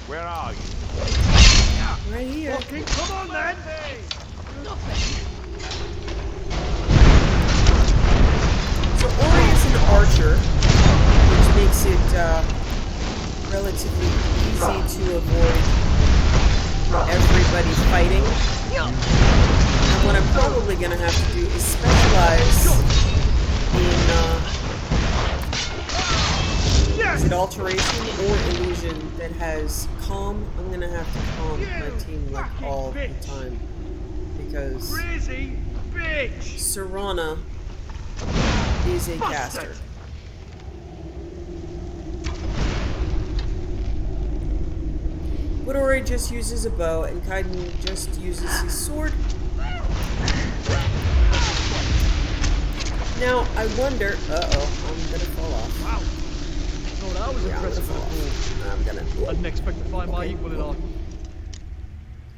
Where are you? Right here. Okay, come on then! So Ori is an archer, which makes it relatively easy to avoid everybody fighting. And what I'm probably going to have to do is specialize in, is it alteration or illusion that has calm? I'm going to have to calm my team like all the time. Because Serana is a caster. But Ori just uses a bow, and Kaidan just uses his sword. Now, I wonder... Uh-oh, I'm gonna fall off. Wow. Oh, that was Yeah, I'm gonna impressive fall for the off. ball. I'm gonna... I didn't expect to find my equal in art.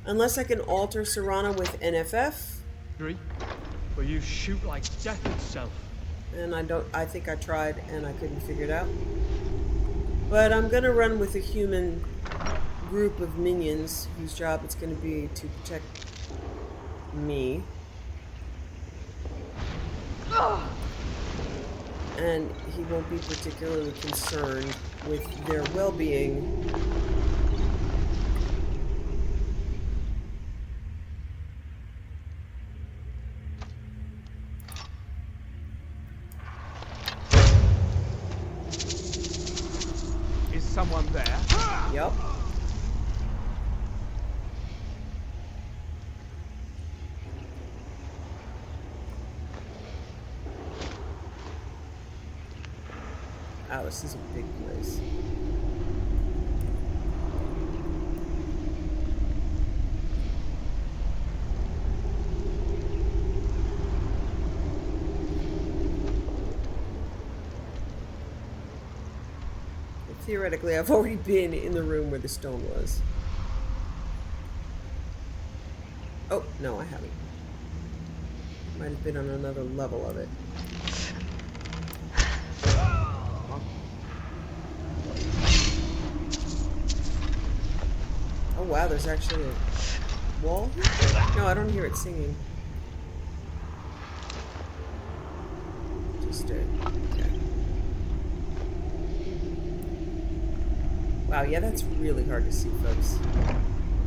Unless I can alter Serrana with NFF. Where you shoot like death itself. And I think I tried and I couldn't figure it out. But I'm gonna run with a human group of minions whose job it's gonna be to protect me. And he won't be particularly concerned with their well-being. Is someone there? Yep. Wow, this is a big place. Theoretically, I've already been in the room where the stone was. Oh, no, I haven't. Might have been on another level of it. Oh wow, there's actually a wall here? No, I don't hear it singing. Just okay. Wow, yeah, that's really hard to see, folks.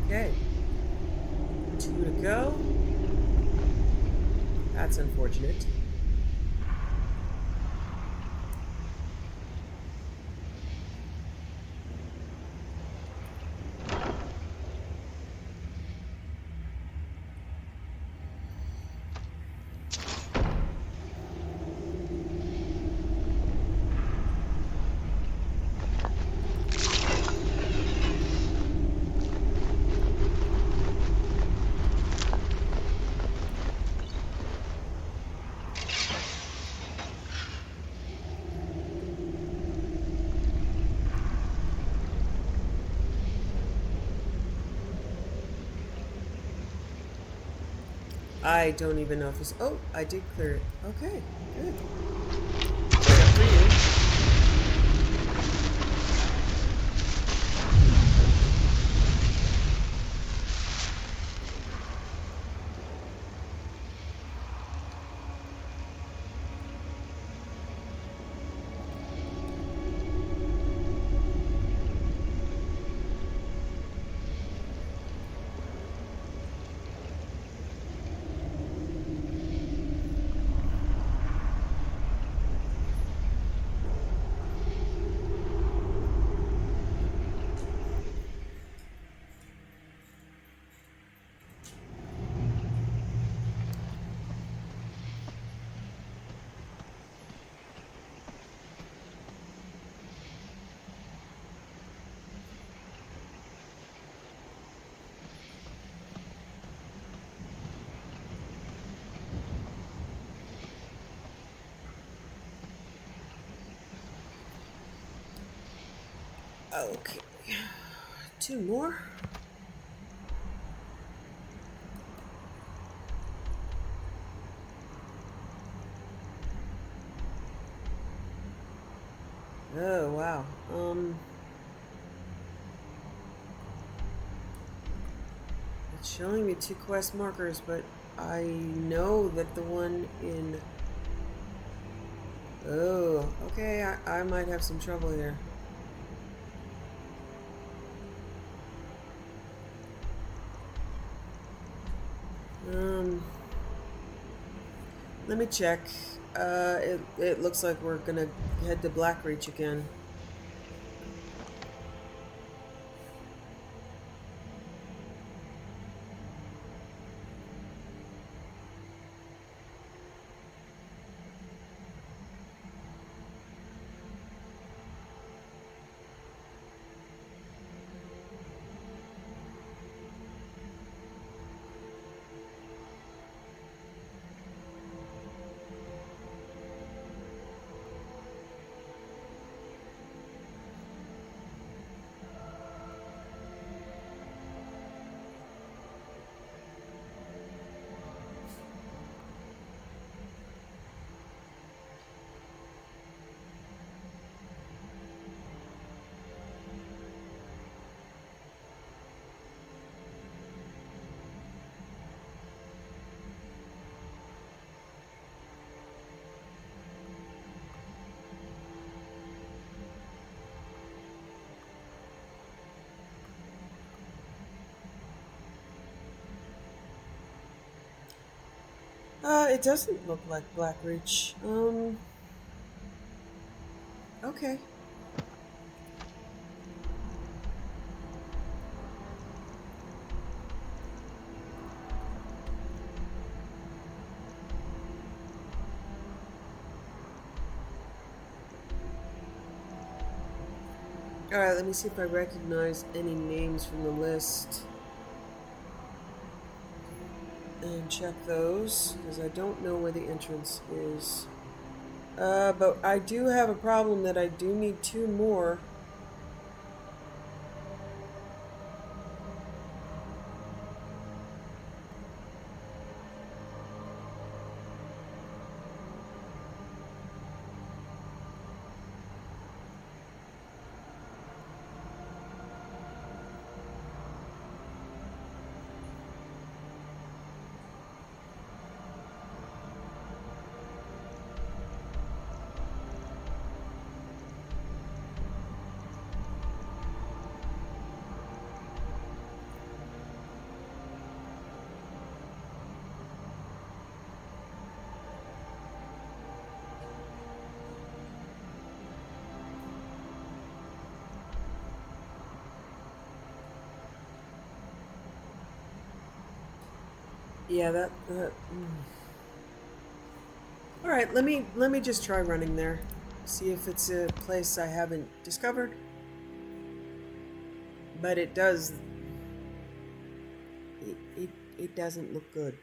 Okay. 2 to go. That's unfortunate. I don't even know if it's... Oh, I did clear it. Okay, good. Except for you. Okay. 2 more. Oh, wow. It's showing me 2 quest markers, but I know that the one in... Oh, okay, I might have some trouble here. Let me check. It looks like we're gonna head to Blackreach again. It doesn't look like Blackreach. Okay. Alright, let me see if I recognize any names from the list. And check those, because I don't know where the entrance is. But I do have a problem that I do need 2 more. Yeah, that. All right, let me just try running there, see if it's a place I haven't discovered. But it does. It doesn't look good.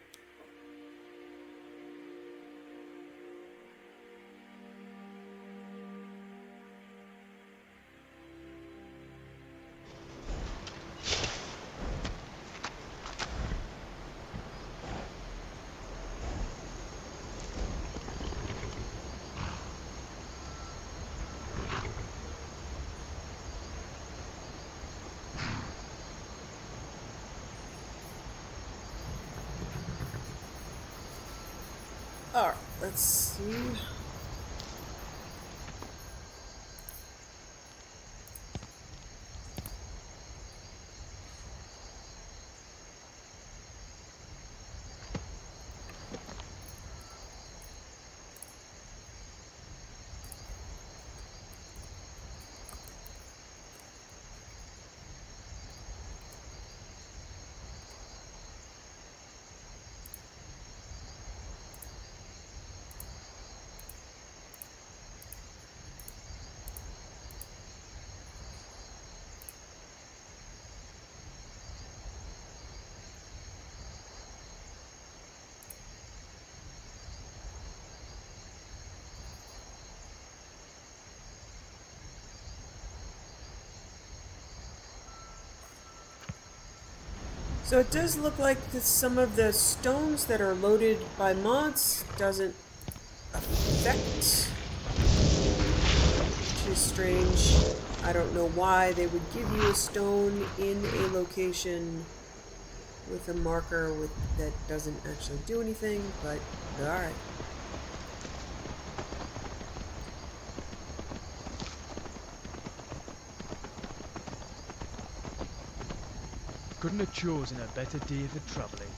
Alright, let's see. So it does look like some of the stones that are loaded by mods doesn't affect, which is strange. I don't know why they would give you a stone in a location with a marker that doesn't actually do anything, but alright. Couldn't have chosen a better day for travelling.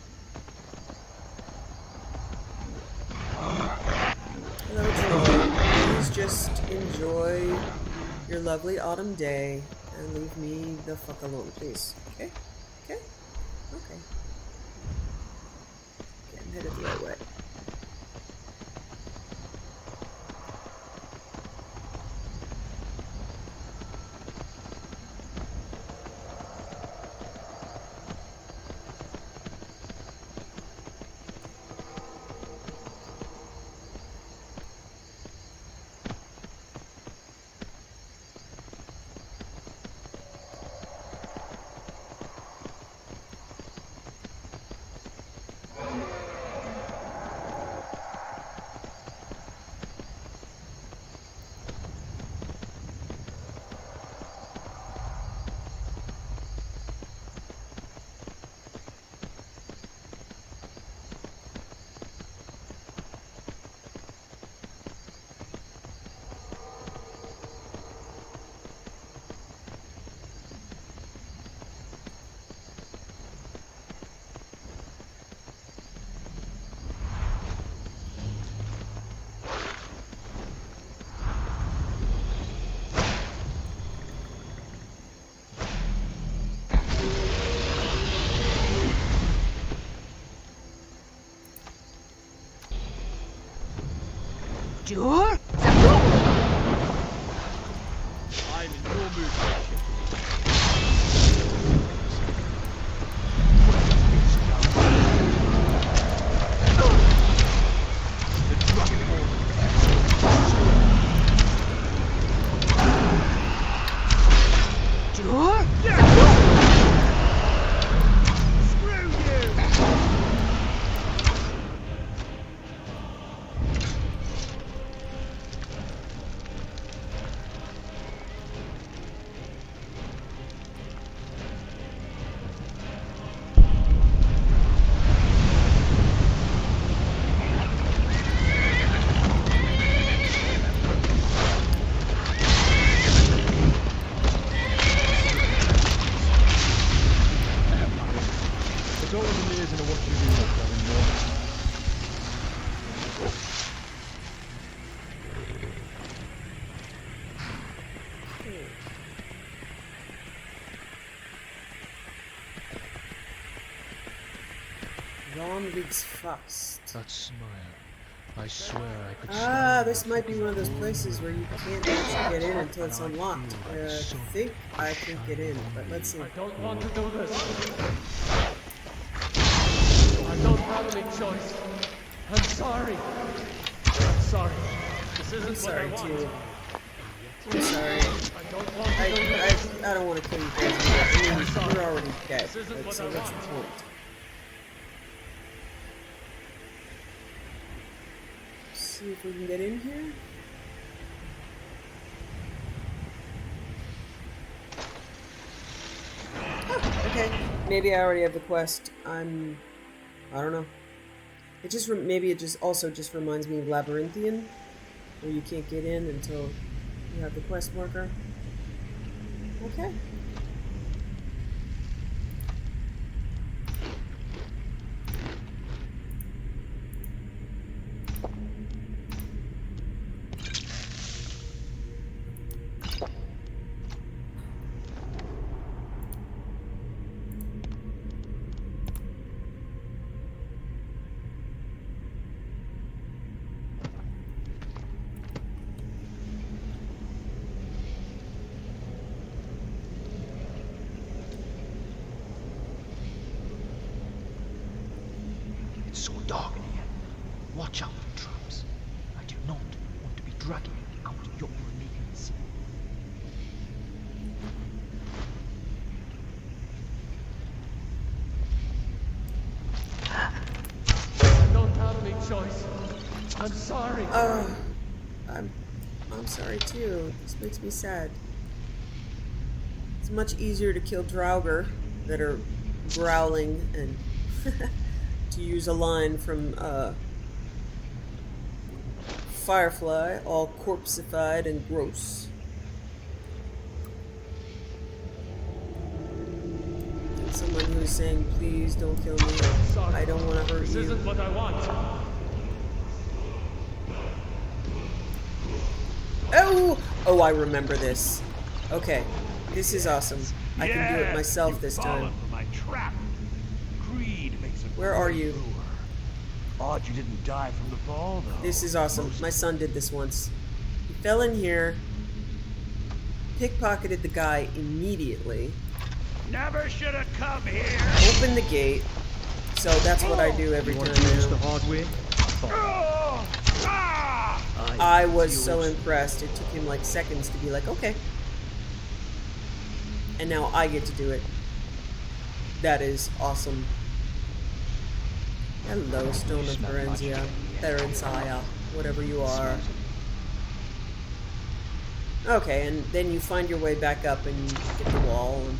Hello, Dragonborn. Please just enjoy your lovely autumn day and leave me the fuck alone, please. Okay? Okay? Okay. Okay, I'm headed the right way. Sure? I'm in no mood for shit. The Dragonborn. Sure? Screw you! It's always amazing to watch you do that, Dragonborn. Ron weeks fast. That smile. I swear I could Ah, this might be one of those places where you can't actually get in until it's unlocked. I think I can get in, but let's see. I don't want to do this. I don't have any choice. I'm sorry. I'm sorry. This isn't I'm sorry what I too. want. I'm sorry. I don't want to do this. I don't want to kill you guys. I mean, you're already dead. This isn't But, what so I what's the want. point? See if we can get in here. Huh, okay, maybe I already have the quest. I don't know. It just maybe it just also just reminds me of Labyrinthian, where you can't get in until you have the quest marker. Okay. It's so dark in here. Watch out for traps. I do not want to be dragging you out your remains. I don't have any choice. I'm sorry. I'm sorry too. This makes me sad. It's much easier to kill Draugr that are growling and to use a line from Firefly, all corpseified and gross. And someone who's saying, please don't kill me. Sorry. I don't want to hurt This you. isn't what I want. Oh, I remember this. Okay, this is awesome. I can do it myself this time. My trap. Greed makes a Where are you? Odd you didn't die from the fall, though. This is awesome. My son did this once. He fell in here, pickpocketed the guy immediately, Never should have come here. opened the gate. So that's what I do every You time want to use the now. hard way? I was so impressed. It took him like seconds to be like, okay. And now I get to do it. That is awesome. Hello, Stone of Berenzia, Berenzia, whatever you are. Okay, and then you find your way back up and you get the wall. And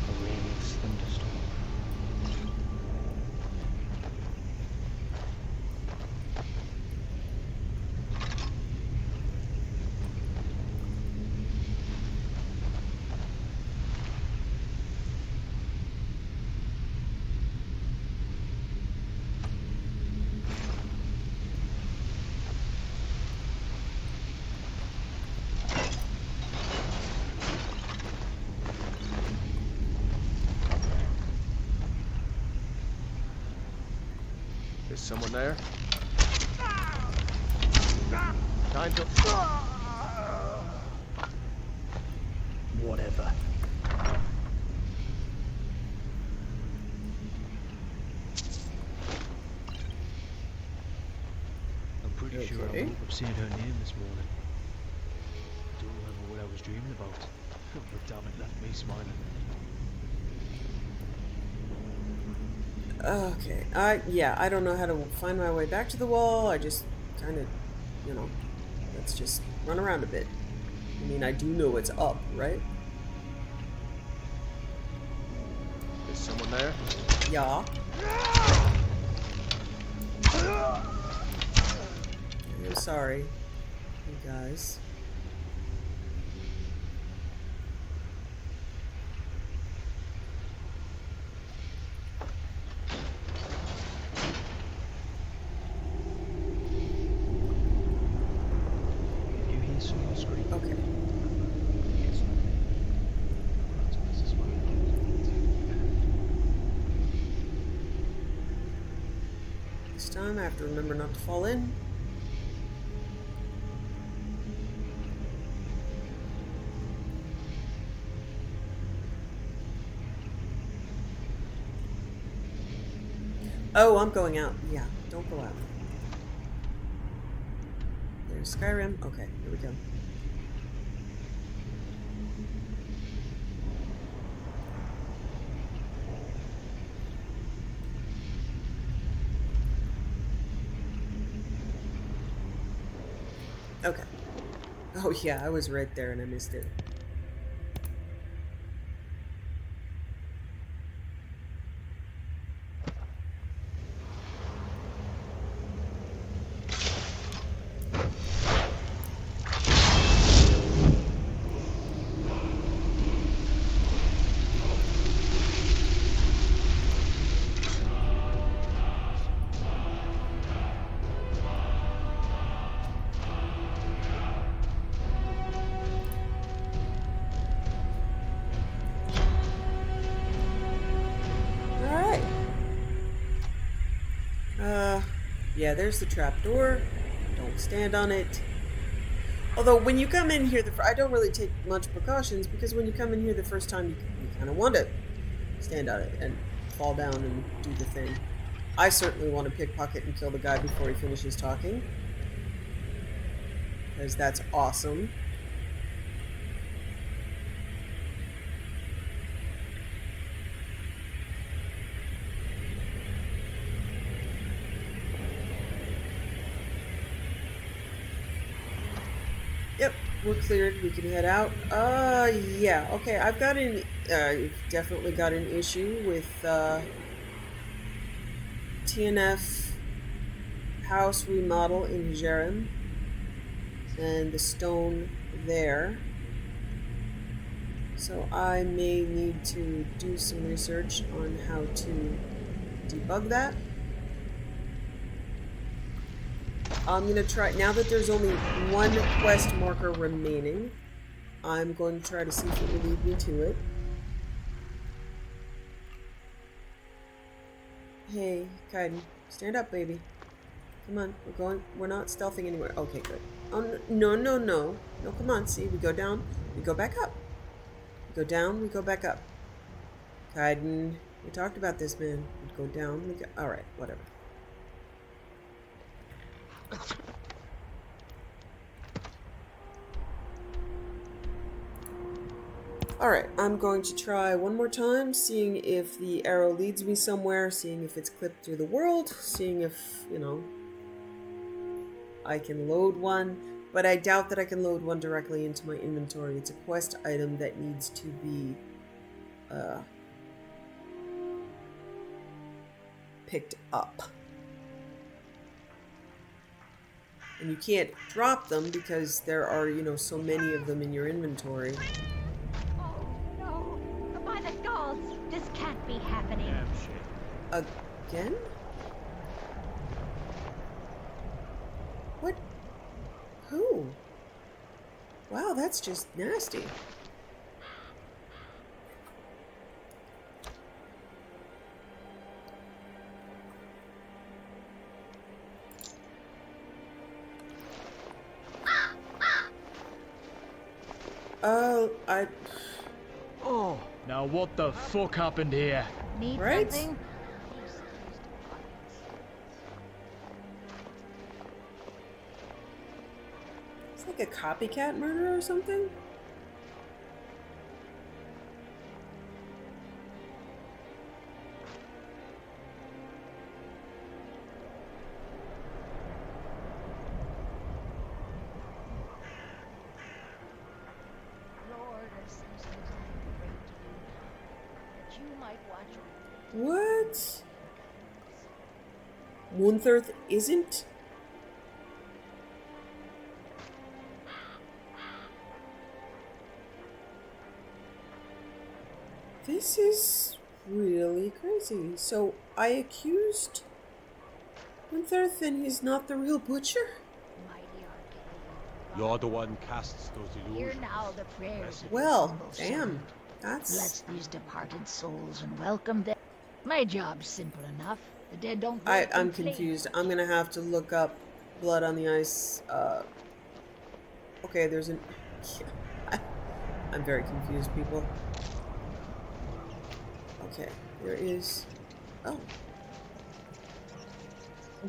Is someone there? Time to... Whatever. I'm pretty sure I woke up seeing her name this morning. I don't remember what I was dreaming about, but damn it, left me smiling. Okay, I don't know how to find my way back to the wall. I just kind of, you know, let's just run around a bit. I mean, I do know it's up, right? Is someone there? Yeah. I'm sorry, you guys. You hear someone scream? Okay. This time I have to remember not to fall in. Oh, I'm going out. Yeah, don't go out. There's Skyrim. Okay, here we go. Okay. Oh yeah, I was right there and I missed it. Yeah, there's the trapdoor. Don't stand on it. Although, when you come in here, I don't really take much precautions, because when you come in here the first time, you kind of want to stand on it and fall down and do the thing. I certainly want to pickpocket and kill the guy before he finishes talking, because that's awesome. Yep, we're cleared. We can head out. Yeah. Okay, I've got definitely got an issue with, TNF house remodel in Skyrim and the stone there. So I may need to do some research on how to debug that. I'm going to try, now that there's only one quest marker remaining, I'm going to try to see if it will lead me to it. Hey, Kaidan, stand up, baby. Come on, we're not stealthing anywhere. Okay, good. Oh, no. No, come on, see, we go down, we go back up. We go down, we go back up. Kaidan, we talked about this, man. We go down, we go, alright, whatever. Alright, I'm going to try one more time, seeing if the arrow leads me somewhere, seeing if it's clipped through the world, seeing if, you know, I can load one, but I doubt that I can load one directly into my inventory. It's a quest item that needs to be picked up. And you can't drop them because there are, you know, so many of them in your inventory. Oh, no. By the gods, this can't be happening. Again? What? Who? Wow, that's just nasty. Oh, I... Oh, now what the fuck happened here? Need Right? something? It's like a copycat murder or something? Lord, there's some things I'm afraid to do now. But you might watch What? Moonthirth isn't? This is really crazy. So I accused Moonthirth and he's not the real butcher? You're the one casts those illusions. Hear now the prayers of Well, the humble damn. servant. That's... Bless these departed souls and welcome them. My job's simple enough. The dead don't I'm complain. confused. I'm gonna have to look up blood on the ice. Okay, there's an... I'm very confused, people. Okay, there is... Oh.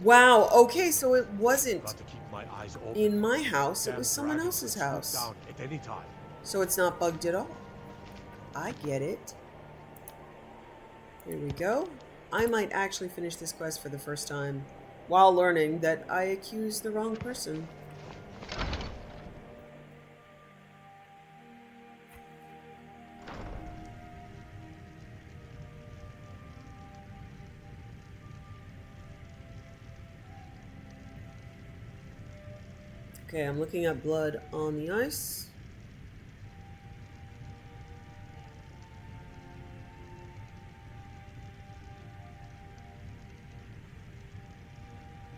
Wow, okay, so it wasn't Got to keep my eyes open. in my house, it Damn was someone dragon else's could swoop house. down at any time. So it's not bugged at all. I get it. Here we go. I might actually finish this quest for the first time while learning that I accused the wrong person. Okay, I'm looking at blood on the ice.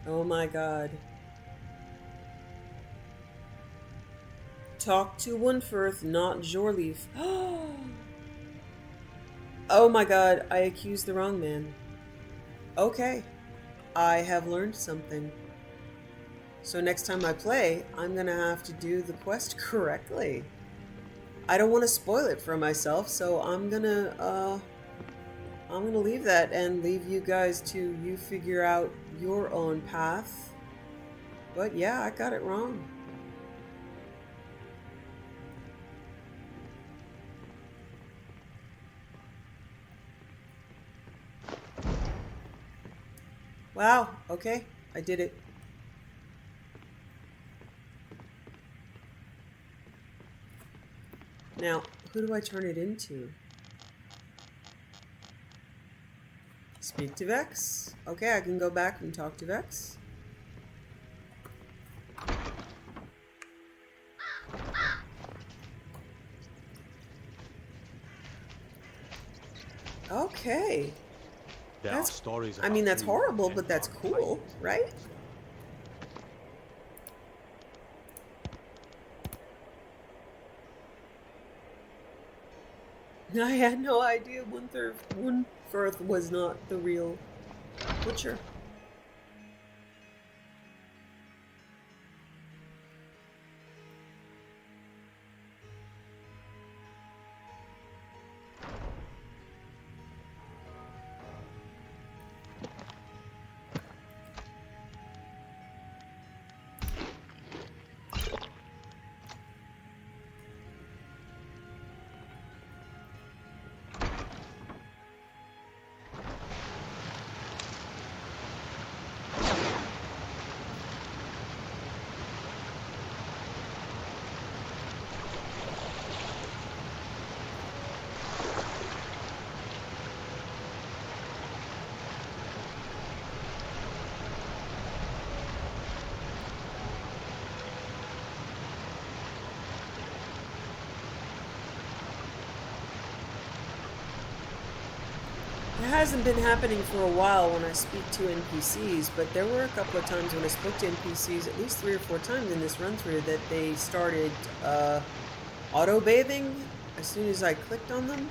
Oh my god. Talk to Wunferth, not Jorleaf. Oh my god, I accused the wrong man. Okay, I have learned something. So next time I play, I'm gonna have to do the quest correctly. I don't want to spoil it for myself, so I'm gonna leave that and leave you guys to you figure out your own path. But yeah, I got it wrong. Wow, okay, I did it. Now, who do I turn it into? Speak to Vex. Okay, I can go back and talk to Vex. Okay. There are stories I mean, about that's you horrible, and but that's dark cool, titans. right? I had no idea Wunferth was not the real butcher. It hasn't been happening for a while when I speak to NPCs, but there were a couple of times when I spoke to NPCs, at least 3 or 4 times in this run-through, that they started auto-bathing as soon as I clicked on them.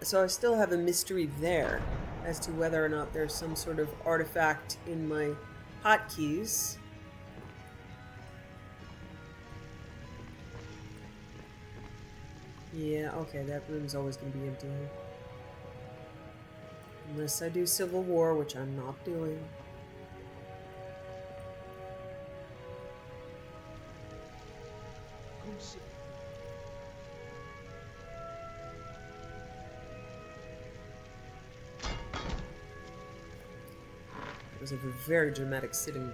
So I still have a mystery there as to whether or not there's some sort of artifact in my hotkeys. Yeah, okay, that room's always going to be empty. Unless I do Civil War, which I'm not doing. Come sit. It was a very dramatic sitting.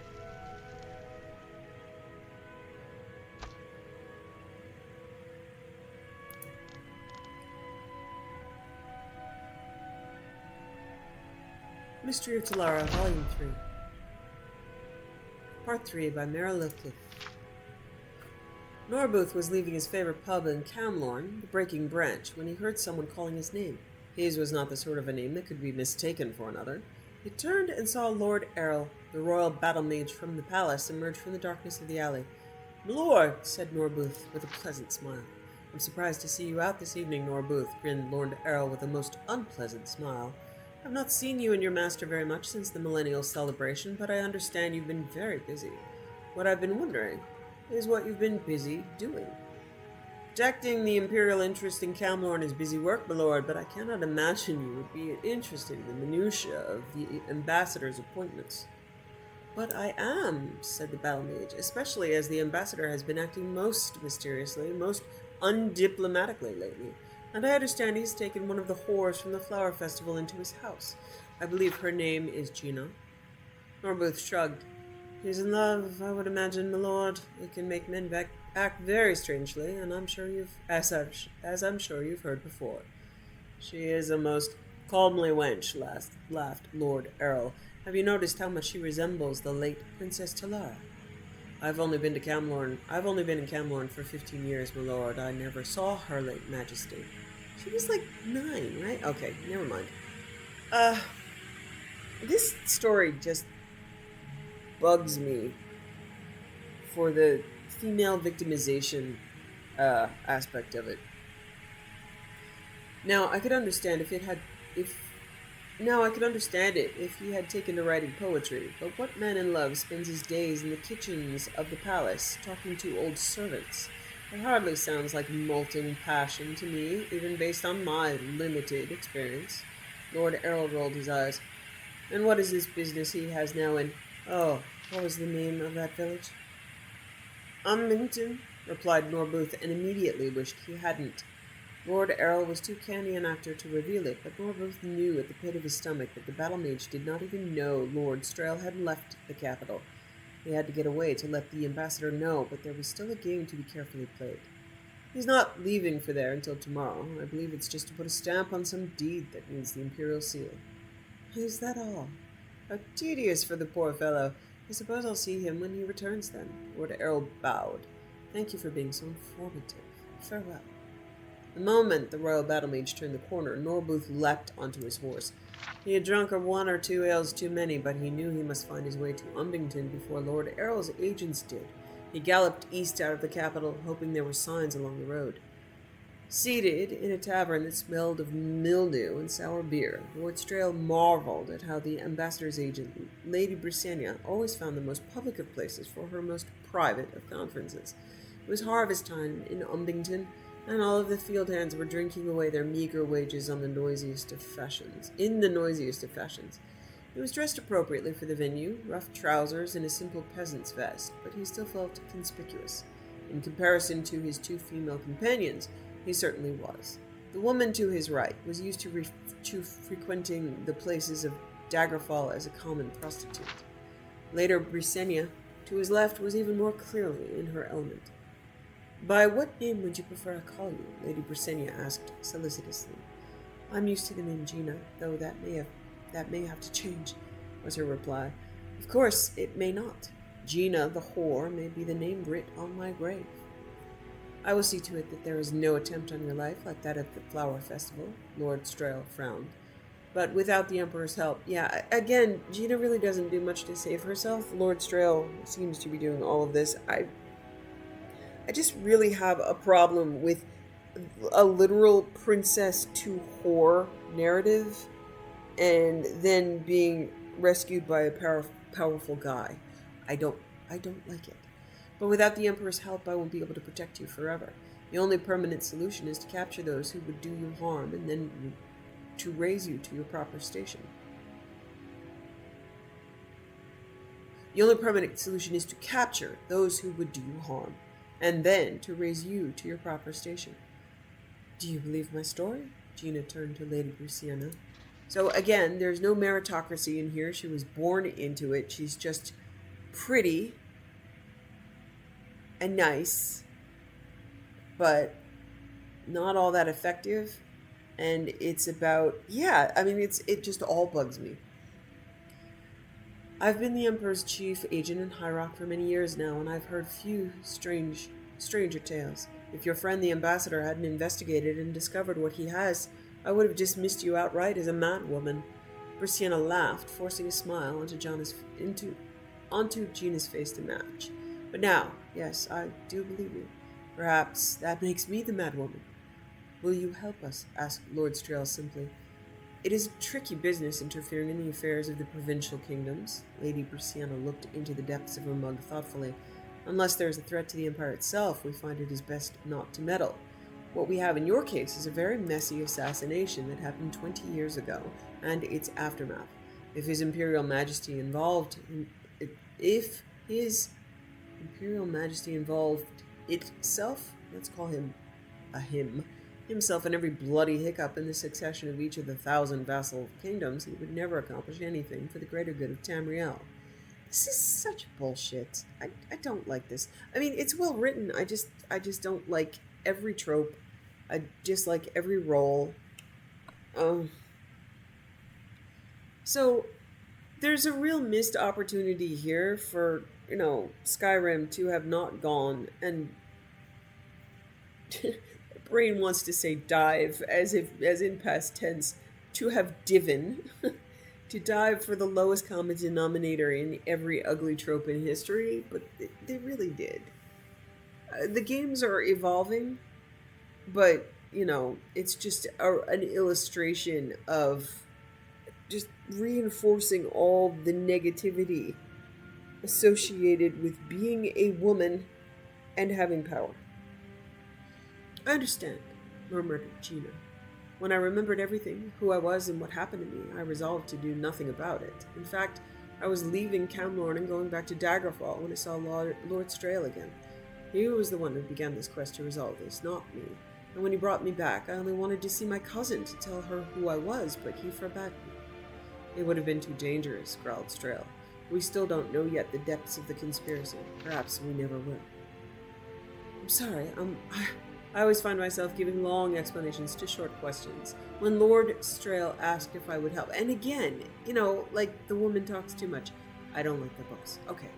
Mystery of Talara, Volume 3. Part 3 by Mara Lilcliffe. Norbuth was leaving his favorite pub in Camlorn, the Breaking Branch, when he heard someone calling his name. His was not the sort of a name that could be mistaken for another. He turned and saw Lord Errol, the royal battle mage from the palace, emerge from the darkness of the alley. "Lord," said Norbuth with a pleasant smile. "I'm surprised to see you out this evening, Norbuth," grinned Lord Errol with a most unpleasant smile. "I've not seen you and your master very much since the millennial celebration, but I understand you've been very busy. What I've been wondering is what you've been busy doing." "Protecting the imperial interest in Camlorn is busy work, my lord, but I cannot imagine you would be interested in the minutiae of the ambassador's appointments." "But I am," said the battle mage, "especially as the ambassador has been acting most mysteriously, most undiplomatically lately. And I understand he's taken one of the whores from the flower festival into his house. I believe her name is Gina." Norbuth shrugged. "He's in love, I would imagine, my lord. It can make men act very strangely, and I'm sure I'm sure you've heard before." "She is a most comely wench," laughed Lord Errol. "Have you noticed how much she resembles the late Princess Talara?" I've only been in Camlorn for 15 years, my lord. I never saw her late majesty." She was like 9, right? Okay, never mind. This story just bugs me for the female victimization aspect of it. Now, I could understand if he had taken to writing poetry, but what man in love spends his days in the kitchens of the palace talking to old servants? It hardly sounds like molten passion to me, even based on my limited experience. Lord Errol rolled his eyes. "And what is this business he has now in... Oh, what was the name of that village?" "Umbington," replied Norbuth, and immediately wished he hadn't. Lord Errol was too canny an actor to reveal it, but Norbuth knew at the pit of his stomach that the battle mage did not even know Lord Strail had left the capital. He had to get away to let the ambassador know, but there was still a game to be carefully played. "He's not leaving for there until tomorrow. I believe it's just to put a stamp on some deed that needs the imperial seal." "Is that all? How tedious for the poor fellow. I suppose I'll see him when he returns then." Lord Errol bowed. "Thank you for being so informative. Farewell." The moment the royal battle mage turned the corner, Norbuth leapt onto his horse. He had drunk 1 or 2 ales too many, but he knew he must find his way to Umbington before Lord Errol's agents did. He galloped east out of the capital, hoping there were signs along the road. Seated in a tavern that smelled of mildew and sour beer, Lord Strail marveled at how the ambassador's agent, Lady Britannia, always found the most public of places for her most private of conferences. It was harvest time in Umbington, and all of the field hands were drinking away their meager wages in the noisiest of fashions. He was dressed appropriately for the venue, rough trousers and a simple peasant's vest, but he still felt conspicuous. In comparison to his 2 female companions, he certainly was. The woman to his right was used to frequenting the places of Daggerfall as a common prostitute. Later, Britannia, to his left, was even more clearly in her element. "By what name would you prefer I call you?" Lady Britannia asked solicitously. "I'm used to the name Gina, though that may have to change," was her reply. "Of course, it may not. Gina the whore may be the name writ on my grave." "I will see to it that there is no attempt on your life like that at the flower festival," Lord Strail frowned. "But without the Emperor's help, yeah, again, Gina really doesn't do much to save herself. Lord Strail seems to be doing all of this. I just really have a problem with a literal princess to whore narrative and then being rescued by a powerful guy. I don't like it. But without the Emperor's help, I won't be able to protect you forever. The only permanent solution is to capture those who would do you harm and then to raise you to your proper station. The only permanent solution is to capture those who would do you harm and then to raise you to your proper station. Do you believe my story? Gina turned to Lady Luciana. So again, there's no meritocracy in here. She was born into it. She's just pretty and nice, but not all that effective. And it's about, yeah, I mean, it just all bugs me. I've been the Emperor's chief agent in High Rock for many years now, and I've heard few stranger tales. If your friend the ambassador hadn't investigated and discovered what he has, I would have dismissed you outright as a madwoman. Brissiana laughed, forcing a smile onto Gina's face to match. But now, yes, I do believe you. Perhaps that makes me the madwoman. Will you help us? Asked Lord Strail simply. It is a tricky business interfering in the affairs of the provincial kingdoms. Lady Brissiana looked into the depths of her mug thoughtfully. Unless there is a threat to the Empire itself, we find it is best not to meddle. What we have in your case is a very messy assassination that happened 20 years ago, and its aftermath. If His Imperial Majesty involved itself, let's call him a himself in every bloody hiccup in the succession of each of the 1,000 vassal kingdoms, he would never accomplish anything for the greater good of Tamriel. This is such bullshit. I don't like this. I mean, it's well written. I just don't like every trope. I dislike every role. So there's a real missed opportunity here for, Skyrim to have not gone and brain wants to say dive as in past tense, to have diven. To dive for the lowest common denominator in every ugly trope in history, but they really did. The games are evolving, but, it's just an illustration of just reinforcing all the negativity associated with being a woman and having power. I understand, murmured Gina. When I remembered everything, who I was and what happened to me, I resolved to do nothing about it. In fact, I was leaving Camlorn and going back to Daggerfall when I saw Lord Strail again. He was the one who began this quest to resolve this, not me. And when he brought me back, I only wanted to see my cousin to tell her who I was, but he forbade me. It would have been too dangerous, growled Strail. We still don't know yet the depths of the conspiracy. Perhaps we never will. I'm sorry, I always find myself giving long explanations to short questions. When Lord Strail asked if I would help, and again, like the woman talks too much. I don't like the books. Okay.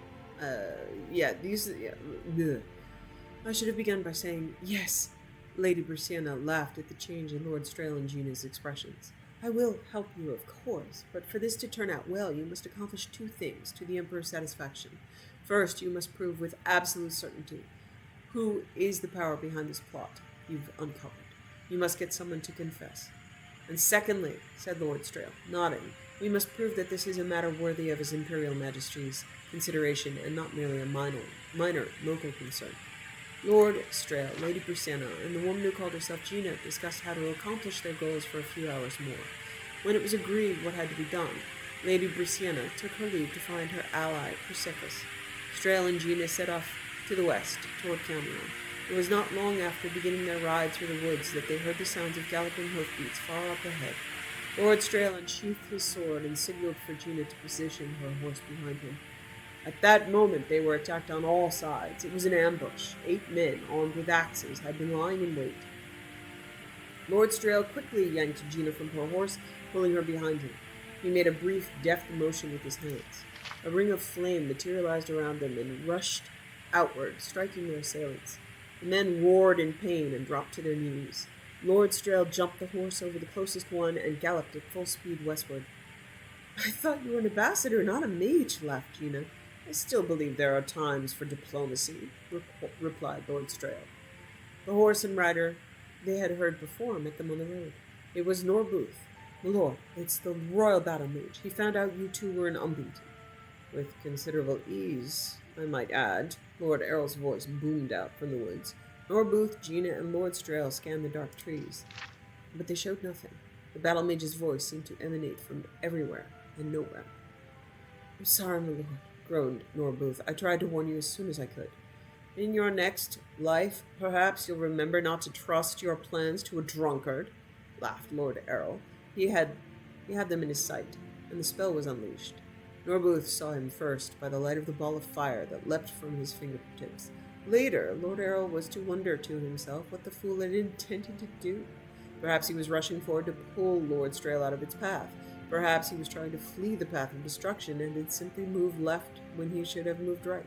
I should have begun by saying, yes. Lady Brissiana laughed at the change in Lord Strail and Gina's expressions. I will help you, of course, but for this to turn out well, you must accomplish two things to the Emperor's satisfaction. First, you must prove with absolute certainty who is the power behind this plot you've uncovered. You must get someone to confess. And secondly, said Lord Strail, nodding, we must prove that this is a matter worthy of His Imperial Majesty's consideration and not merely a minor local concern. Lord Strail, Lady Brissiana, and the woman who called herself Gina discussed how to accomplish their goals for a few hours more. When it was agreed what had to be done, Lady Brissiana took her leave to find her ally, Persephus. Strail and Gina set off to the west, toward Camlorn. It was not long after beginning their ride through the woods that they heard the sounds of galloping hoofbeats far up ahead. Lord Strail unsheathed his sword and signaled for Gina to position her horse behind him. At that moment they were attacked on all sides. It was an ambush. 8 men, armed with axes, had been lying in wait. Lord Strail quickly yanked Gina from her horse, pulling her behind him. He made a brief, deft motion with his hands. A ring of flame materialized around them and rushed outward, striking their assailants. The men roared in pain and dropped to their knees. Lord Strail jumped the horse over the closest one and galloped at full speed westward. I thought you were an ambassador, not a mage, laughed Gina. I still believe there are times for diplomacy, replied Lord Strail. The horse and rider they had heard before met them on the road. It was Norbuth. My lord, it's the royal battle mage. He found out you two were in unbeaten. With considerable ease, I might add, Lord Errol's voice boomed out from the woods. Norbooth, Gina, and Lord Strail scanned the dark trees, but they showed nothing. The battle mage's voice seemed to emanate from everywhere and nowhere. I'm sorry, my lord, groaned Norbooth. I tried to warn you as soon as I could. In your next life, perhaps you'll remember not to trust your plans to a drunkard, laughed Lord Errol. He had them in his sight, and the spell was unleashed. Norbooth saw him first by the light of the ball of fire that leapt from his fingertips. Later, Lord Errol was to wonder to himself what the fool had intended to do. Perhaps he was rushing forward to pull Lord Strail out of its path. Perhaps he was trying to flee the path of destruction and had simply moved left when he should have moved right.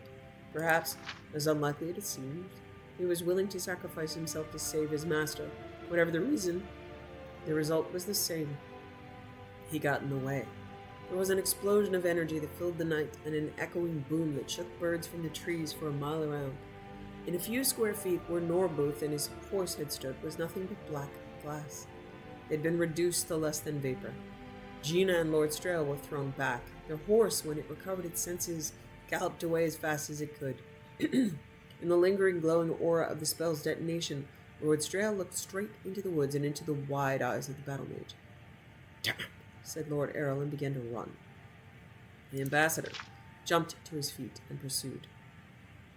Perhaps, as unlikely as it seemed, he was willing to sacrifice himself to save his master. Whatever the reason, the result was the same. He got in the way. There was an explosion of energy that filled the night and an echoing boom that shook birds from the trees for a mile around. In a few square feet where Norbooth and his horse had stood was nothing but black glass. It had been reduced to less than vapor. Gina and Lord Strail were thrown back. Their horse, when it recovered its senses, galloped away as fast as it could. In the lingering, glowing aura of the spell's detonation, Lord Strail looked straight into the woods and into the wide eyes of the battle mage. "Damn!" said Lord Errol and began to run. The ambassador jumped to his feet and pursued.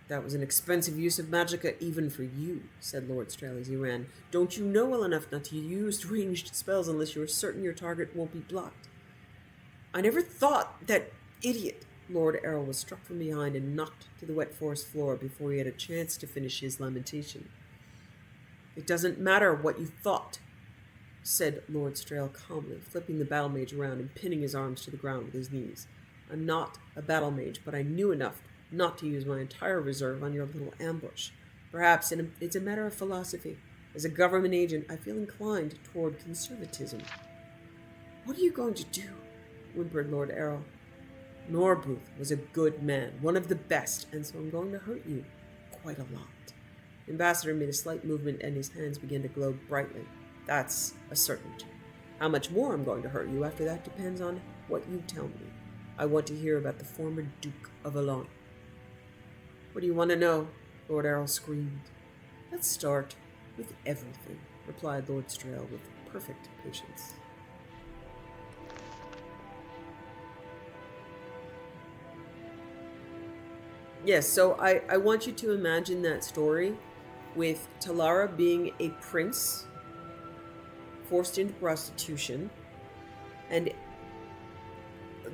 That was an expensive use of magicka even for you, said Lord Strail as he ran. Don't you know well enough not to use ranged spells unless you are certain your target won't be blocked? I never thought that idiot. Lord Errol was struck from behind and knocked to the wet forest floor before he had a chance to finish his lamentation. It doesn't matter what you thought, said Lord Strail calmly, flipping the battle mage around and pinning his arms to the ground with his knees. I'm not a battle mage, but I knew enough not to use my entire reserve on your little ambush. Perhaps it's a matter of philosophy. As a government agent, I feel inclined toward conservatism. What are you going to do? Whimpered Lord Errol. Norbooth was a good man, one of the best, and so I'm going to hurt you quite a lot. The ambassador made a slight movement and his hands began to glow brightly. That's a certainty. How much more I'm going to hurt you after that depends on what you tell me. I want to hear about the former Duke of Alon. What do you want to know? Lord Errol screamed. Let's start with everything, replied Lord Strail with perfect patience. Yes, so I want you to imagine that story with Talara being a prince forced into prostitution, and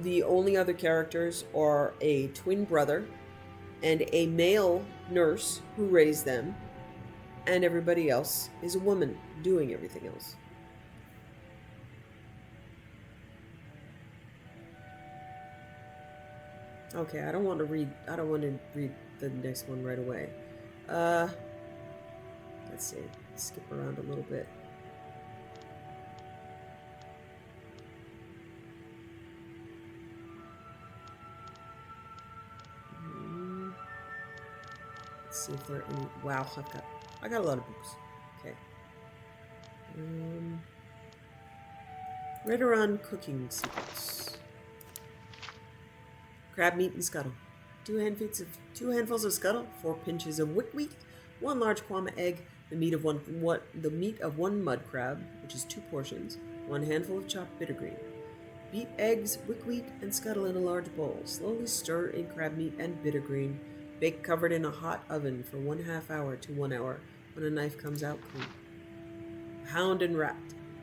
the only other characters are a twin brother and a male nurse who raised them, and everybody else is a woman doing everything else. Okay, I don't want to read the next one right away. Let's see. Skip around a little bit. Let's see if there are any. Wow, I got a lot of books. Okay. Right around cooking secrets. Crab meat and scuttle. 2 handfuls of scuttle, 4 pinches of wickweed, 1 large kwama egg, the meat of one mud crab, which is 2 portions, 1 handful of chopped bittergreen. Beat eggs, wickweed, and scuttle in a large bowl. Slowly stir in crab meat and bittergreen. Bake covered in a hot oven for 1/2 hour to 1 hour when a knife comes out clean. Hound and rat.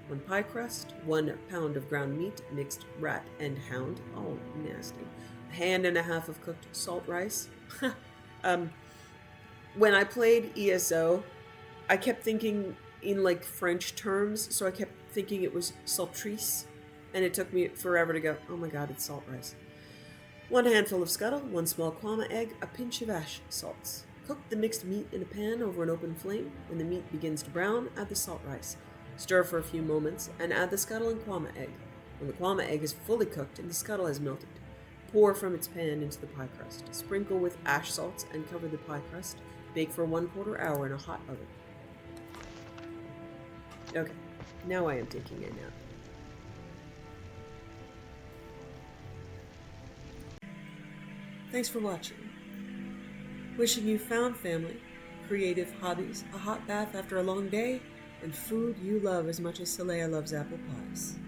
1 pie crust, 1 pound of ground meat, mixed rat and hound. Oh, nasty. A hand and a half of cooked salt rice. When I played ESO, I kept thinking in like French terms, so I kept thinking it was saltrice, and it took me forever to go, oh my god, it's salt rice. 1 handful of scuttle, 1 small kwama egg, a pinch of ash salts. Cook the mixed meat in a pan over an open flame. When the meat begins to brown, add the salt rice. Stir for a few moments, and add the scuttle and kwama egg. When the kwama egg is fully cooked and the scuttle has melted, pour from its pan into the pie crust. Sprinkle with ash salts and cover the pie crust. Bake for 1/4 hour in a hot oven. Okay, now I am taking a nap. Thanks for watching. Wishing you found family, creative hobbies, a hot bath after a long day, and food you love as much as Saleya loves apple pies.